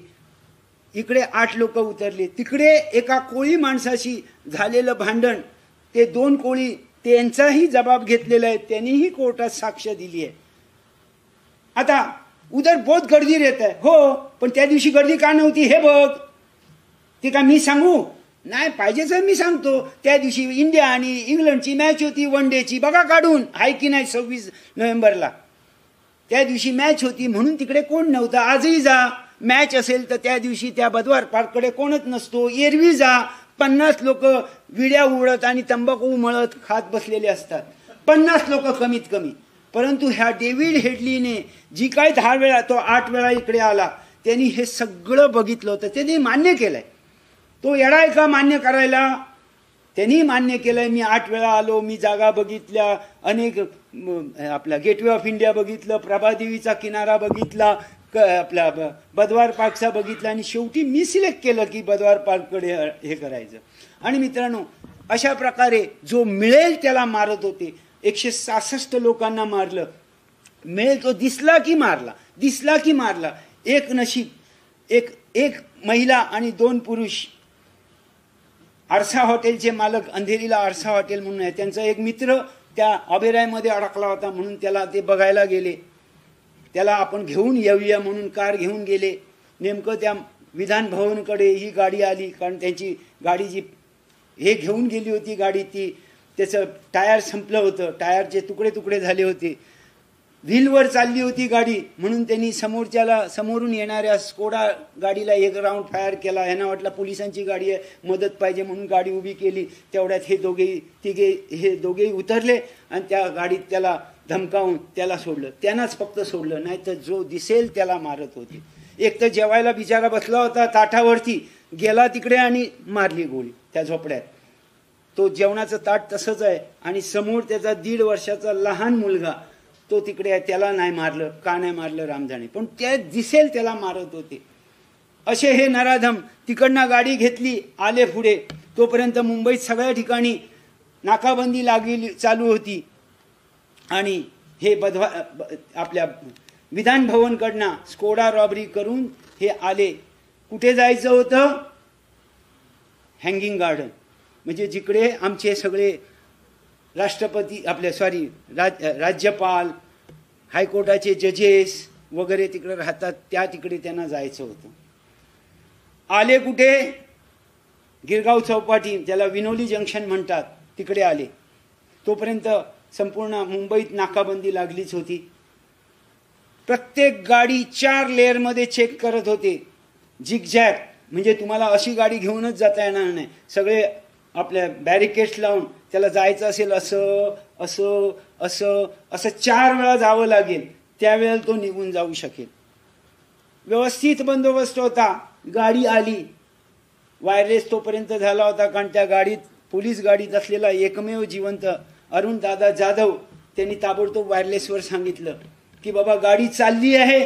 [SPEAKER 1] इकडे 8 लोक उतरले. तिकडे एका कोळी माणसाशी झालेलं भांडण, ते 2 कोळी त्यांचाही जबाब घेतलेला आहे, त्यांनीही कोर्टात साक्ष दिली आहे. आता उधर बहुत गर्दी रहता है. हो, पण त्या दिवशी गर्दी का नव्हती हे बघ. ते का मी सांगू? नाही, पाहिजे तर मी सांगतो. त्या दिवशी इंडिया आणि इंग्लंडची मॅच होती, 1 डेची. बघा काढून, आहे की नाही 26 नोव्हेंबरला. त्या दिवशी मॅच होती म्हणून तिकडे कोण नव्हतं. आजही जा, मॅच असेल तर त्या दिवशी त्या बधवार पार्ककडे कोणच नसतो. एरवी जा, 50 लोक विड्या उडत आणि तंबाखू मळत खात बसलेले असतात. 50 लोक कमीत कमी. परंतु ह्या डेव्हिड हेडलीने जी काय 10 वेळा, तो 8 वेळा इकडे आला, त्यांनी हे सगळं बघितलं होतं. त्यांनी मान्य केलंय. तो येडा आहे का मान्य करायला? त्यांनी मान्य केलंय. मी 8 वेळा आलो, मी जागा बघितल्या, अनेक आपला गेटवे ऑफ इंडिया बघितलं, प्रभादेवीचा किनारा बघितला, आपला बधवार पार्कचा बघितला आणि शेवटी मी सिलेक्ट केलं की बधवार पार्ककडे हे करायचं. आणि मित्रांनो, अशा प्रकारे जो मिळेल त्याला मारत होते. 166 लोकांना मारलं. मिळेल तो दिसला की मारला, दिसला की मारला. एक नशीब, एक महिला आणि 2 पुरुष. आरसा हॉटेलचे मालक, अंधेरीला आरसा हॉटेल म्हणून आहे, त्यांचा एक मित्र त्या ऑबेरायमध्ये अडकला होता म्हणून त्याला ते बघायला गेले. त्याला आपण घेऊन येऊया म्हणून कार घेऊन गेले. नेमकं त्या विधान भवनकडे ही गाडी आली, कारण त्यांची गाडी जी हे घेऊन गेली होती गाडी, ती त्याचं टायर संपलं होतं, टायरचे तुकडे तुकडे झाले होते. व्हीलवर चालली होती गाडी म्हणून त्यांनी समोरून येणाऱ्या स्कोडा गाडीला एक राऊंड फायर केला. ह्यांना वाटलं पोलिसांची गाडी आहे, मदत पाहिजे म्हणून गाडी उभी केली. तेवढ्यात हे दोघेही उतरले आणि त्या गाडीत त्याला धमकावून त्याला सोडलं. त्यांनाच फक्त सोडलं, नाही तर जो दिसेल त्याला मारत होते. एक तर जेवायला बिचारा बसला होता ताटावरती, गेला तिकडे आणि मारली गोळी त्या झोपड्यात. तो जेवणाचं ताट तसंच आहे आणि समोर त्याचा 1.5 वर्षाचा लहान मुलगा तो तिकडे आहे, त्याला नाही मारलं. का नाही मारलं राम जाणे, पण त्या दिसेल त्याला मारत होते. असे हे नराधम. तिकडनं गाडी घेतली, आले पुढे. तोपर्यंत मुंबईत सगळ्या ठिकाणी नाकाबंदी लागली चालू होती आणि हे आपल्या विधान भवनकडनं स्कोडा रॉबरी करून हे आले. कुठे जायचं होतं? हँगिंग गार्डन, म्हणजे जिकडे आमचे सगळे राष्ट्रपती राज्यपाल, हायकोर्टाचे जजेस वगैरे तिकडे राहतात, त्या तिकडे त्यांना जायचं होतं. आले कुठे? गिरगाव चौपाटी, त्याला विनोली जंक्शन म्हणतात, तिकडे आले. तोपर्यंत संपूर्ण मुंबईत नाकाबंदी लागलीच होती. प्रत्येक गाडी 4 लेअरमध्ये चेक करत होते. झिगझॅग, म्हणजे तुम्हाला अशी गाडी घेऊनच जाता येणार नाही. सगळे आपल्या बॅरिकेड्स लावून त्याला जायचं असेल असं असं असं असं 4 वेळा जावं लागेल, त्यावेळेला तो निघून जाऊ शकेल. व्यवस्थित बंदोबस्त होता. गाडी आली, वायरलेस तोपर्यंत झाला होता, कारण त्या गाडीत पोलीस गाडीत असलेला एकमेव जिवंत अरुण दादा जाधव, त्यांनी ताबडतोब वायरलेसवर सांगितलं की बाबा गाडी चालली आहे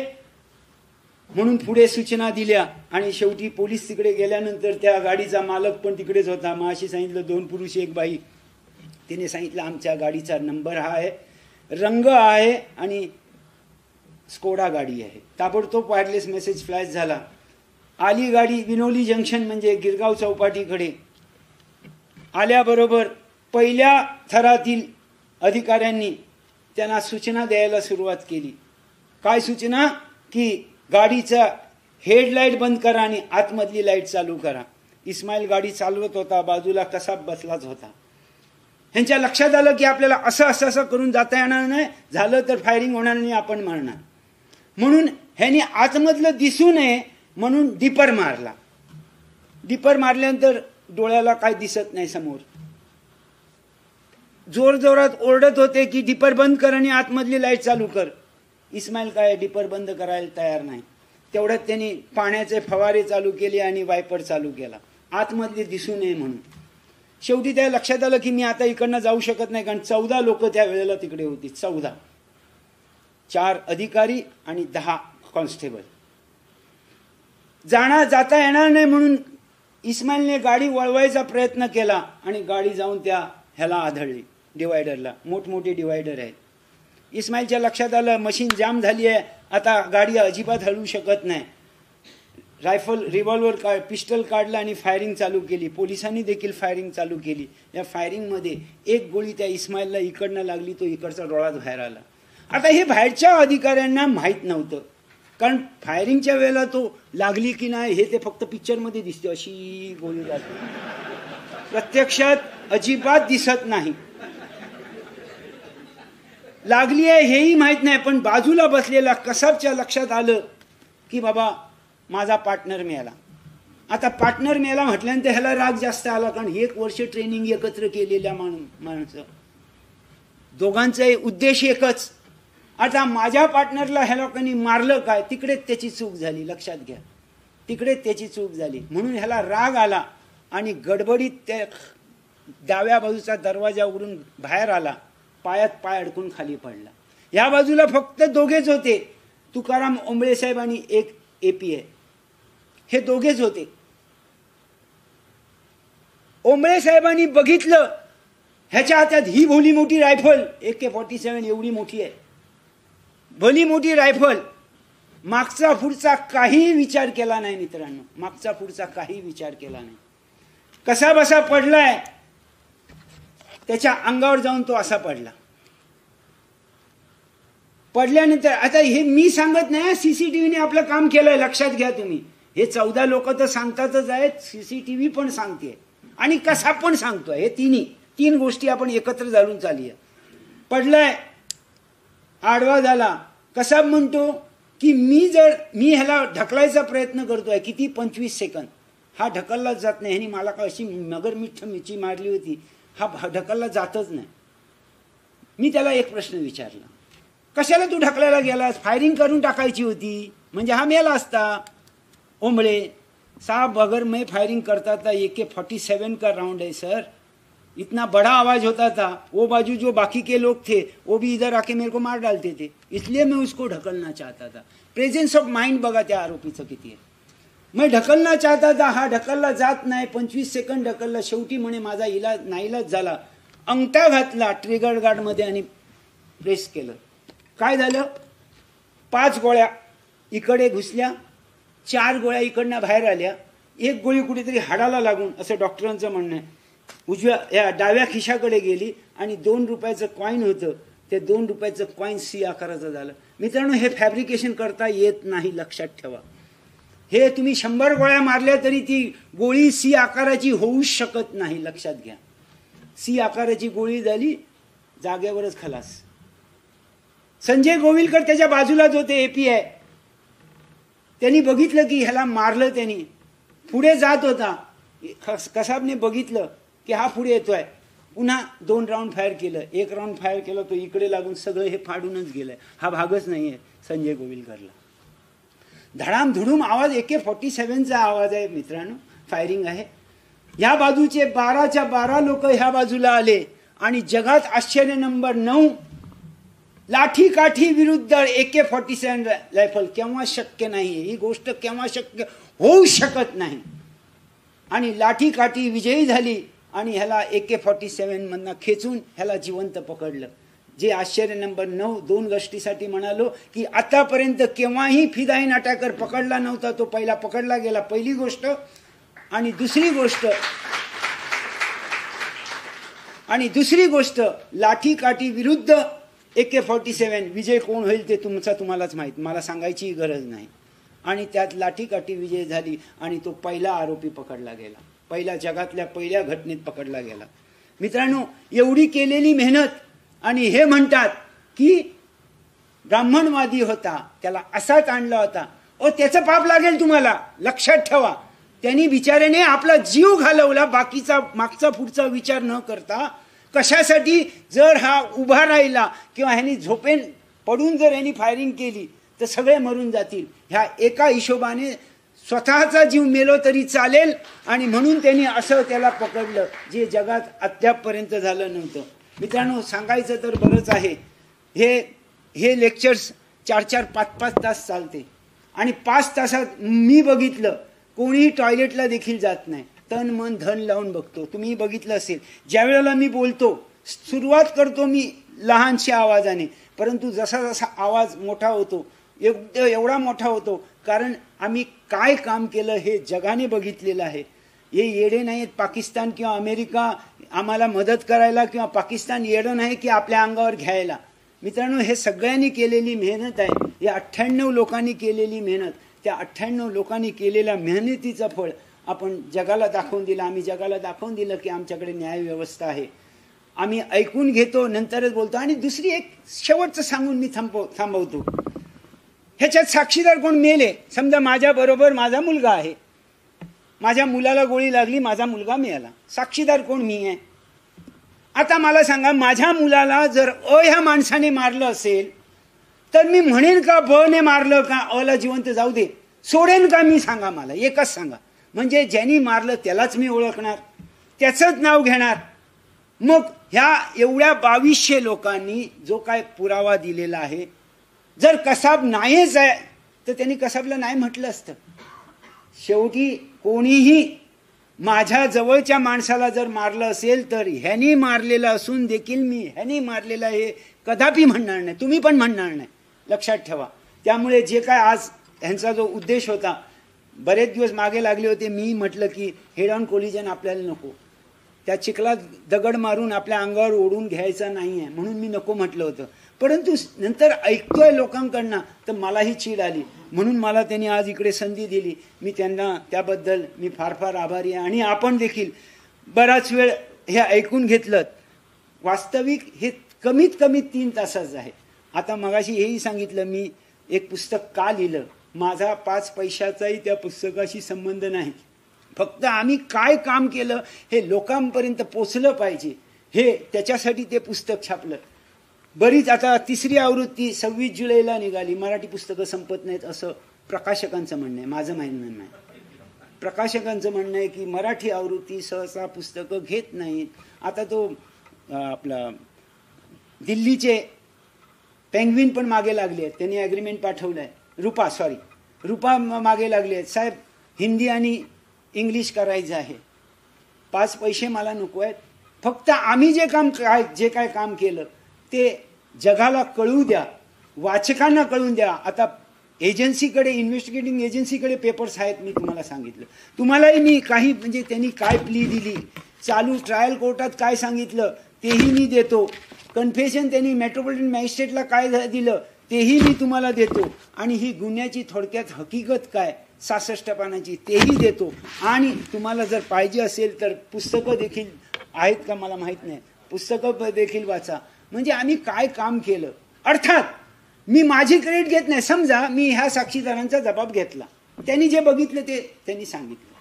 [SPEAKER 1] म्हणून पुढे सूचना दिल्या. आणि शेवटी पोलीस तिकडे गेल्यानंतर त्या गाडीचा मालक पण तिकडेच होता. माशी सांगितलं 2 पुरुष 1 बाई. तिने सांगितलं आमच्या गाडीचा नंबर हा आहे, रंग आहे आणि स्कोडा गाडी आहे. ताबडतोब वायरलेस मेसेज फ्लॅश झाला. आली गाडी विनोली जंक्शन म्हणजे गिरगाव चौपाटीकडे. आल्याबरोबर पहिल्या थरातील अधिकाऱ्यांनी त्यांना सूचना द्यायला सुरुवात केली. काय सूचना? की गाडीचा हेडलाईट बंद करा आणि आतमधली लाईट चालू करा. इस्माईल गाडी चालवत होता, बाजूला कसाब बसलाच होता. ह्यांच्या लक्षात आलं की आपल्याला असं करून जाता येणार नाही, झालं तर फायरिंग होणार नाही, आपण मारणार. म्हणून ह्यांनी आतमधलं दिसू नये म्हणून डिपर मारला. डिपर मारल्यानंतर डोळ्याला काय दिसत नाही समोर. जोरजोरात ओरडत होते की डिपर बंद कर आणि आतमधली लाईट चालू कर. इस्माईल काय डिपर बंद करायला तयार नाही. तेवढ्यात त्यांनी पाण्याचे फवारे चालू केले आणि वायपर चालू केला, आतमधले दिसू नये म्हणून. शेवटी त्या लक्षात आलं की मी आता इकडनं जाऊ शकत नाही, कारण 14 लोक त्या वेळेला तिकडे होती. 14, 4 अधिकारी आणि 10 कॉन्स्टेबल. जाता येणार नाही म्हणून इस्माईलने गाडी वळवायचा प्रयत्न केला आणि गाडी जाऊन त्या ह्याला आदळली, डिवायडरला. मोठमोठे डिवायडर आहेत. इस्माईलच्या लक्षात आलं मशीन जाम झाली आहे, आता गाडी अजिबात हलवू शकत नाही. रिव्हॉल्वर पिस्टल काढला आणि फायरिंग चालू केली. पोलिसांनी देखील फायरिंग चालू केली. या फायरिंगमध्ये एक गोळी त्या इस्माईलला इकडनं लागली, तो इकडचा डोळा बाहेर आला. आता हे बाहेरच्या अधिकाऱ्यांना माहीत नव्हतं, कारण फायरिंगच्या वेळेला तो लागली की नाही हे ते फक्त पिक्चरमध्ये दिसते, अशी गोळी जाते, प्रत्यक्षात अजिबात दिसत नाही. लागली आहे हेही माहीत नाही. पण बाजूला बसलेला कसाबच्या लक्षात आलं की बाबा माझा पार्टनर मिळाला. आता पार्टनर मिळाला म्हटल्यानंतर ह्याला राग जास्त आला, कारण 1 वर्ष ट्रेनिंग एकत्र केलेल्या माणसं, दोघांचा उद्देश एकच. आता माझ्या पार्टनरला ह्या लोकांनी मारलं काय, तिकडेच त्याची चूक झाली. लक्षात घ्या, तिकडेच त्याची चूक झाली. म्हणून ह्याला राग आला आणि गडबडीत त्या डाव्या बाजूचा दरवाजा उघडून बाहेर आला, पायात पाय अडकून खाली पडला. या बाजूला फक्त दोघेच होते, तुकाराम ओंबळे साहेब आणि एक API, हे दोघेच होते. ओंबळे साहेबांनी बघितलं ह्याच्या हातात ही भोली मोठी रायफल, AK-47 एवढी मोठी आहे, भली मोठी रायफल. मागचा पुढचा काही विचार केला नाही मित्रांनो, मागचा पुढचा काही विचार केला नाही. कसा बसा पडलाय, त्याच्या अंगावर जाऊन तो असा पडला. पडल्यानंतर आता हे मी सांगत नाही, CCTVने आपलं काम केलंय, लक्षात घ्या तुम्ही. हे 14 लोक तर सांगतातच आहेत, CCTV पण सांगते आणि कसा पण सांगतोय. हे 3 गोष्टी आपण एकत्र घालून चालूया. पडलाय आडवा झाला. कसाब म्हणतो की मी ह्याला ढकलायचा प्रयत्न करतोय, किती 25 सेकंद, हा ढकललाच जात नाही. ह्यानी मला अशी मगरमिठ्ठ मिठी मारली होती, हा ढकलला जातच नाही. मी त्याला एक प्रश्न विचारला, कशाला तू ढकलायला गेलास? फायरिंग करून टाकायची होती, म्हणजे हा मेला असता. ओंबळे साहब, अगर मैं फायरिंग करता था, AK-47 का राउंड है सर, इतना बड़ा आवाज होता था, वो बाजू जो बाकी के लोग थे वो भी इधर आके मेरे को मार डालते थे, इसलिए मैं उसको ढकलना चाहता था. प्रेझेन्स ऑफ माइंड बघा त्या आरोपीचं किती आहे. मैं ढकलना चाहता था, हा ढकलला जात नाही. 25 सेकंद ढकलला. शेवटी म्हणे माझा इलाज नाईलाज झाला. अंगठा घातला ट्रिगर गार्डमध्ये आणि प्रेस केलं. काय झालं? 5 गोळ्या इकडे घुसल्या, 4 गोळ्या इकडनं बाहेर आल्या. एक गोळी कुठेतरी हाडाला लागून, असं डॉक्टरांचं म्हणणं आहे, या डाव्या खिशाकडे गेली आणि 2 रुपयाचं कॉईन होतं, ते 2 रुपयाचं कॉईन C आकाराचं झालं. मित्रांनो, हे फॅब्रिकेशन करता येत नाही, लक्षात ठेवा. हे तुम्ही 100 गोळ्या मारल्या तरी ती गोळी C आकाराची होऊच शकत नाही, लक्षात घ्या. C आकाराची गोळी झाली, जागेवरच खलास. संजय गोविलकर त्याच्या बाजूलाच होते, API. त्यांनी बघितलं की ह्याला मारलं. त्यांनी पुढे जात होता. कसाबने बघितलं की हा पुढे येतोय. पुन्हा 2 राऊंड फायर केलं. 1 राऊंड फायर केलं, तो इकडे लागून सगळं हे फाडूनच गेलंय. हा भागच नाहीये संजय गोविलकरला. धडाम धुडूम आवाज, AK-47चा आवाज आहे मित्रांनो, फायरिंग आहे. या बाजूचे 12च्या 12 लोक ह्या बाजूला आले आणि जगात आश्चर्य नंबर 9, लाठी काठी विरुद्ध AK-47 रायफल. केव्हा शक्य नाही, ही गोष्ट केव्हा शक्य होऊ शकत नाही. आणि लाठी काठी विजयी झाली आणि ह्याला AK-47 मधनं खेचून ह्याला जिवंत पकडलं. जे आश्चर्य नंबर 9, 2 गोष्टीसाठी म्हणालो की आतापर्यंत केव्हाही फिदाईन अटॅकर पकडला नव्हता, तो पहिला पकडला गेला, पहिली गोष्ट. आणि दुसरी गोष्ट लाठी काठी विरुद्ध AK-47 विजय कोण होईल ते तुम्हालाच माहित, मला सांगायची गरज नाही. आणि त्यात लाठीकाठी विजय झाली आणि तो पहिला आरोपी पकडला गेला. पहिल्या जगातल्या पहिल्या घटनेत पकडला गेला. मित्रांनो, एवढी केलेली मेहनत, आणि हे म्हणतात की ब्राह्मणवादी होता, त्याला असाच आणला होता. त्याचं पाप लागेल तुम्हाला, लक्षात ठेवा. त्यांनी बिचाऱ्याने आपला जीव घालवला, बाकीचा मागचा पुढचा विचार न करता. कशासाठी? जर हा उभा राहिला किंवा ह्यानी झोपेन पडून जर ह्यानी फायरिंग केली तर सगळे मरून जातील. ह्या एका हिशोबाने स्वतःचा जीव मेलो तरी चालेल, आणि म्हणून त्यांनी असं त्याला पकडलं, जे जगात अद्यापपर्यंत झालं नव्हतं. मित्रांनो, सांगायचं तर बरंच आहे. हे लेक्चर्स 4-4, 5-5 तास चालते, आणि 5 तासात मी बघितलं कोणीही टॉयलेटला देखील जात नाही, तन मन धन लावून बघतो. तुम्ही बघितलं असेल, ज्या वेळेला मी बोलतो, सुरुवात करतो मी लहानशा आवाजाने, परंतु जसा जसा आवाज मोठा होतो, एवढा मोठा होतो, कारण आम्ही काय काम केलं हे जगाने बघितलेलं आहे. हे येडे नाहीत पाकिस्तान किंवा अमेरिका आम्हाला मदत करायला, किंवा पाकिस्तान येडं नाही की आपल्या अंगावर घ्यायला. मित्रांनो, हे सगळ्यांनी केलेली मेहनत आहे. या 98 लोकांनी केलेली मेहनत, त्या 98 लोकांनी केलेल्या मेहनतीचं फळ आपण जगाला दाखवून दिलं. आम्ही जगाला दाखवून दिलं की आमच्याकडे न्यायव्यवस्था आहे. आम्ही ऐकून घेतो, नंतरच बोलतो. आणि दुसरी एक शेवटचं सांगून मी थांबवतो. ह्याच्यात साक्षीदार कोण? मेले. समजा माझ्याबरोबर माझा मुलगा आहे, माझ्या मुलाला गोळी लागली, माझा मुलगा मेला. साक्षीदार कोण? मी आहे. आता मला सांगा, माझ्या मुलाला जर ह्या माणसाने मारलं असेल तर मी म्हणेन का ने मारलं का, ला जिवंत जाऊ दे, सोडेन का मी? सांगा मला, एकच सांगा. म्हणजे ज्यांनी मारलं त्यालाच मी ओळखणार, त्याचंच नाव घेणार. मग ह्या एवढ्या 2200 लोकांनी जो काय पुरावा दिलेला आहे, जर कसाब नाहीच आहे तर त्यांनी कसाबला नाही म्हटलं असतं. शेवटी कोणीही माझ्या जवळच्या माणसाला जर मारलं असेल तर ह्यानी मारलेलं असून देखील मी ह्यानी मारलेलं हे कदापि म्हणणार नाही, तुम्ही पण म्हणणार नाही, लक्षात ठेवा. त्यामुळे जे काय आज ह्यांचा जो उद्देश होता, बरेच दिवस मागे लागले होते, मी म्हटलं की हेड ऑन कोलिजन आपल्याला नको, त्या चिखलात दगड मारून आपल्या अंगावर ओढून घ्यायचा नाही आहे, म्हणून मी नको म्हटलं होतं. परंतु नंतर ऐकतोय लोकांकडनं तर मलाही चीड आली, म्हणून मला त्यांनी आज इकडे संधी दिली. मी त्यांना त्याबद्दल मी फार फार आभारी आहे. आणि आपण देखील बराच वेळ हे ऐकून घेतलं. वास्तविक हे कमीत कमी 3 तासाचं आहे. आता मगाशी हेही सांगितलं, मी एक पुस्तक का लिहिलं, माझा 5 पैशाचाही त्या पुस्तकाशी संबंध नाही. फक्त आम्ही काय काम केलं हे लोकांपर्यंत पोचलं पाहिजे, हे त्याच्यासाठी ते पुस्तक छापलं. बरीच आता 3री आवृत्ती 26 जुलैला निघाली. मराठी पुस्तकं संपत नाहीत असं प्रकाशकांचं म्हणणं आहे, माझं म्हणणं नाही. प्रकाशकांचं म्हणणं आहे की मराठी आवृत्ती सहसा पुस्तकं घेत नाहीत. आता तो आपला दिल्लीचे पेंग्विन पण मागे लागले आहेत, त्यांनी ॲग्रीमेंट पाठवलं आहे. रुपा मागे लागले आहेत, साहेब हिंदी आणि इंग्लिश करायचं आहे, 5 पैसे मला नको आहेत, फक्त आम्ही जे काय काम केलं ते जगाला कळू द्या, वाचकांना कळून द्या. आता एजन्सीकडे, इन्व्हेस्टिगेटिंग एजन्सीकडे पेपर्स आहेत, मी तुम्हाला सांगितलं. तुम्हालाही मी काही म्हणजे त्यांनी काय प्ली दिली, चालू ट्रायल कोर्टात काय सांगितलं तेही मी देतो. कन्फेशन त्यांनी मेट्रोपॉलिटन मॅजिस्ट्रेटला काय दिलं तेही मी तुम्हाला देतो. आणि ही गुन्ह्याची थोडक्यात हकीकत काय 66 पानाची तेही देतो. आणि तुम्हाला जर पाहिजे असेल तर पुस्तकं देखील आहेत का मला माहीत नाही, पुस्तकं देखील वाचा. म्हणजे आम्ही काय काम केलं. अर्थात मी माझी क्रेडिट घेत नाही. समजा मी ह्या साक्षीदारांचा जबाब घेतला, त्यांनी जे बघितलं ते त्यांनी सांगितलं,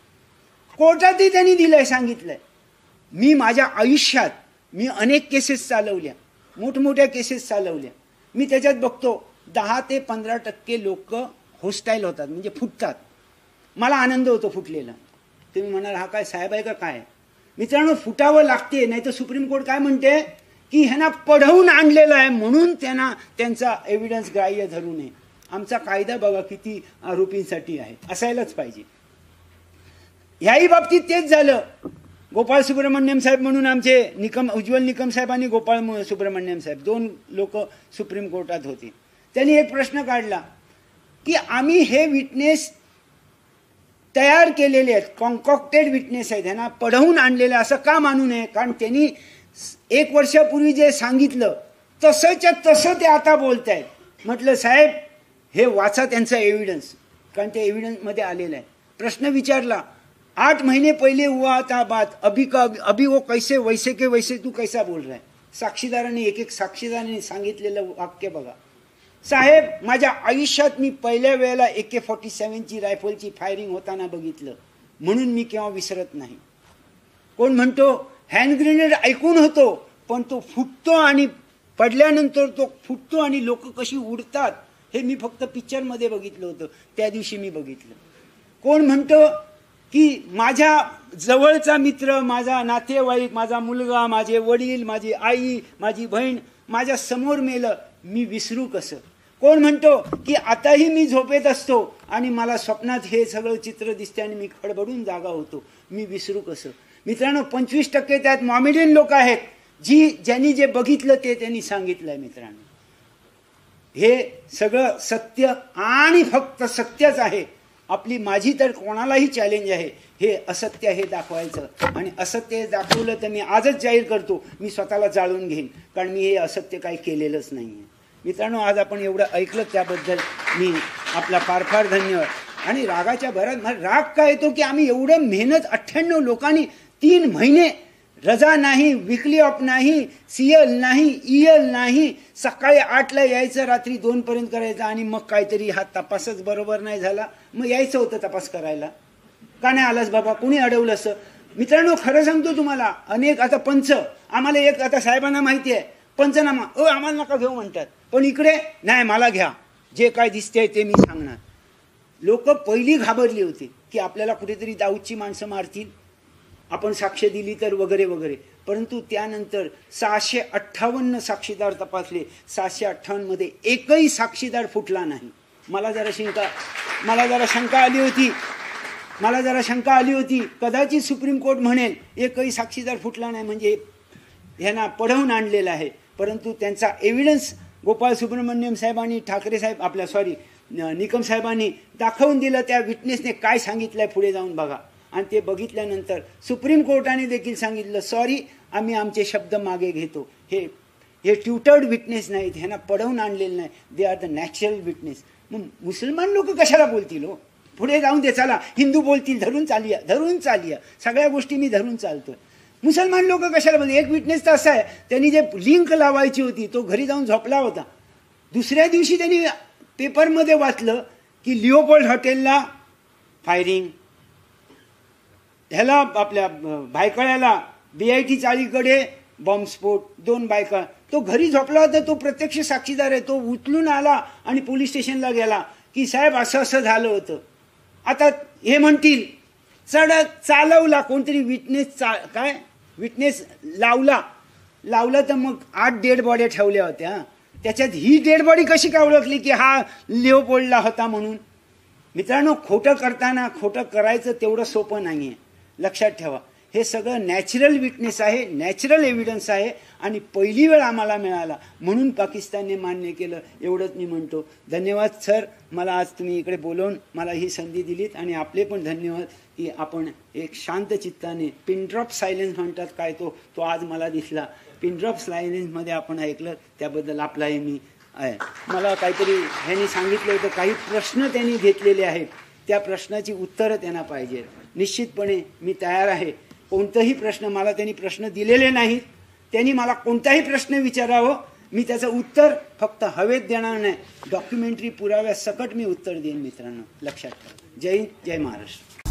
[SPEAKER 1] कोर्टातही त्यांनी दिलंय, सांगितलंय. मी माझ्या आयुष्यात मी अनेक केसेस चालवल्या, मोठमोठ्या केसेस चालवल्या. मी त्याच्यात बघतो 10 ते 15% लोक होस्टाईल होतात, म्हणजे फुटतात. मला आनंद होतो फुटलेला. तुम्ही म्हणाल हा काय साहेब आहे का काय. मित्रांनो, फुटावं लागते, नाही तर सुप्रीम कोर्ट काय म्हणते की ह्यांना पढवून आणलेलं आहे म्हणून त्यांना त्यांचा एव्हिडन्स ग्राह्य धरू नये. आमचा कायदा बघा किती आरोपींसाठी आहे, असायलाच पाहिजे. ह्याही बाबतीत तेच झालं. गोपाळ सुब्रमण्यम साहेब म्हणून आमचे उज्ज्वल निकम साहेब आणि गोपाळ सुब्रमण्यम साहेब 2 लोक सुप्रीम कोर्टात होते. त्यांनी एक प्रश्न काढला की आम्ही हे विटनेस तयार केलेले आहेत, कॉन्कॉक्टेड विटनेस आहेत, ह्यांना पढवून आणलेलं असं का मानू नये. कारण त्यांनी 1 वर्षापूर्वी जे सांगितलं तसंच्या तसं ते आता बोलत आहेत. म्हटलं साहेब हे वाचा त्यांचा एव्हिडन्स, कारण ते एव्हिडन्समध्ये आलेलं आहे. प्रश्न विचारला, 8 महीने पहिले हुआ था बात, अभी वो कैसे वैसे के वैसे तू कैसा बोल रहा है. साक्षीदारांनी एक साक्षीदारांनी सांगितलेलं वाक्य बघा. साहेब माझ्या आयुष्यात मी पहिल्या वेळेला AK-47ची रायफलची फायरिंग होताना बघितलं, म्हणून मी केव्हा विसरत नाही. कोण म्हणतो हँड ग्रेनेड ऐकून होतो, पण तो फुटतो आणि पडल्यानंतर तो फुटतो आणि लोक कशी उडतात हे मी फक्त पिक्चरमध्ये बघितलं होतं, त्या दिवशी मी बघितलं. कोण म्हणतो की माझ्या जवळचा मित्र, माझा नातेवाईक, माझा मुलगा, माझे वडील, माझी आई, माझी बहीण माझ्या समोर मेलं, मी विसरू कसं. कोण म्हणतो की आताही मी झोपेत असतो आणि मला स्वप्नात हे सगळं चित्र दिसते आणि मी खडबडून जागा होतो, मी विसरू कसं. मित्रांनो 25% त्यात मॉमेडियन लोक आहेत, ज्यांनी जे बघितलं ते त्यांनी सांगितलंय. मित्रांनो हे सगळं सत्य आणि फक्त सत्यच आहे. माझी तर कोणालाही चॅलेंज आहे हे असत्य हे दाखवायचं, आणि असत्य दाखवलं तर मी आजच जाहीर करतो मी स्वतःला जाळून घेईन, कारण मी हे असत्य काही केलेलंच नाही आहे. मित्रांनो आज आपण एवढं ऐकलं त्याबद्दल मी आपला फार फार धन्यवाद. आणि रागाच्या भरात राग काय येतो की आम्ही एवढं मेहनत 98 लोकांनी 3 महिने रजा नाही, विकली ऑफ नाही, CL नाही, EL नाही, सकाळी 8ला यायचं, रात्री 2 पर्यंत करायचं, आणि मग काहीतरी हा तपासच बरोबर नाही झाला, मग यायचं होतं तपास करायला, का नाही आलास बाबा, कोणी अडवलं असं. मित्रांनो खरं सांगतो तुम्हाला, अनेक आता पंच आम्हाला एक आता साहेबांना माहिती आहे पंचनामा आम्हाला नका घेऊ म्हणतात, पण इकडे नाही मला घ्या, जे काय दिसते ते मी सांगणार. लोक पहिली घाबरली होती की आपल्याला कुठेतरी दाऊदची माणसं मारतील, आपण साक्ष दिली तर वगैरे वगैरे. परंतु त्यानंतर 658 साक्षीदार तपासले, 658 मध्ये एकही साक्षीदार फुटला नाही. मला जरा शंका आली होती कदाचित सुप्रीम कोर्ट म्हणेल एकही साक्षीदार फुटला नाही म्हणजे ह्यांना पढवून आणलेलं आहे. परंतु त्यांचा एव्हिडन्स गोपाळ सुब्रमण्यम साहेबांनी, ठाकरे साहेब निकम साहेबांनी दाखवून दिलं. त्या विटनेसने काय सांगितलंय पुढे जाऊन बघा. आणि ते बघितल्यानंतर सुप्रीम कोर्टाने देखील सांगितलं सॉरी, आम्ही आमचे शब्द मागे घेतो. हे ट्युटर्ड विटनेस नाहीत, ह्यांना पढवून आणलेलं नाही, they are the natural witness. मग मुसलमान लोक कशाला बोलतील हो, पुढे जाऊन दे, चला हिंदू बोलतील, धरून चालिया सगळ्या गोष्टी मी धरून चालतोय. मुसलमान लोक कशाला बोलतील. एक विटनेस तर असा आहे, त्यांनी जे लिंक लावायची होती तो घरी जाऊन झोपला होता, दुसऱ्या दिवशी त्यांनी पेपरमध्ये वाचलं की लिओपोल्ड हॉटेलला फायरिंग, ह्याला आपल्या भायखळ्याला BIT चाळीकडे बॉम्बस्फोट, 2 बायका. तो घरी झोपला होता, तो प्रत्यक्ष साक्षीदार आहे. तो उचलून आला आणि पोलीस स्टेशनला गेला की साहेब असं असं झालं होतं. आता हे म्हणतील चालवला कोणतरी विटनेस लावला तर मग 8 डेड बॉड्या ठेवल्या होत्या. त्याच्यात ही डेड बॉडी कशी काय ओळखली की हा लिओपोल्डला होता म्हणून? मित्रांनो, खोटं करताना खोटं करायचं तेवढं सोपं नाही आहे, लक्षात ठेवा. हे सगळं नॅचरल विटनेस आहे, नॅचरल एव्हिडन्स आहे आणि पहिली वेळ आम्हाला मिळाला म्हणून पाकिस्तानने मान्य केलं, एवढंच मी म्हणतो. धन्यवाद सर, मला आज तुम्ही इकडे बोलवून मला ही संधी दिलीत आणि आपले पण धन्यवाद की आपण एक शांत चित्ताने पिनड्रॉप सायलेन्स म्हणतात काय तो आज मला दिसला. पिनड्रॉप सायलेन्समध्ये आपण ऐकलं, त्याबद्दल आपलाही मी आहे. मला काहीतरी ह्यांनी सांगितलं होतं, काही प्रश्न त्यांनी घेतलेले आहेत, त्या प्रश्नाची उत्तरं त्यांना पाहिजे. निश्चितपणे मी तयार आहे. कोणताही प्रश्न, मला त्यांनी प्रश्न दिलेले नाहीत, त्यांनी मला कोणताही प्रश्न विचारावं, मी त्याचं उत्तर फक्त हवेत देणार नाही, डॉक्युमेंटरी पुराव्या सकट मी उत्तर देईन. मित्रांनो लक्षात ठेवा. जय हिंद, जय महाराष्ट्र.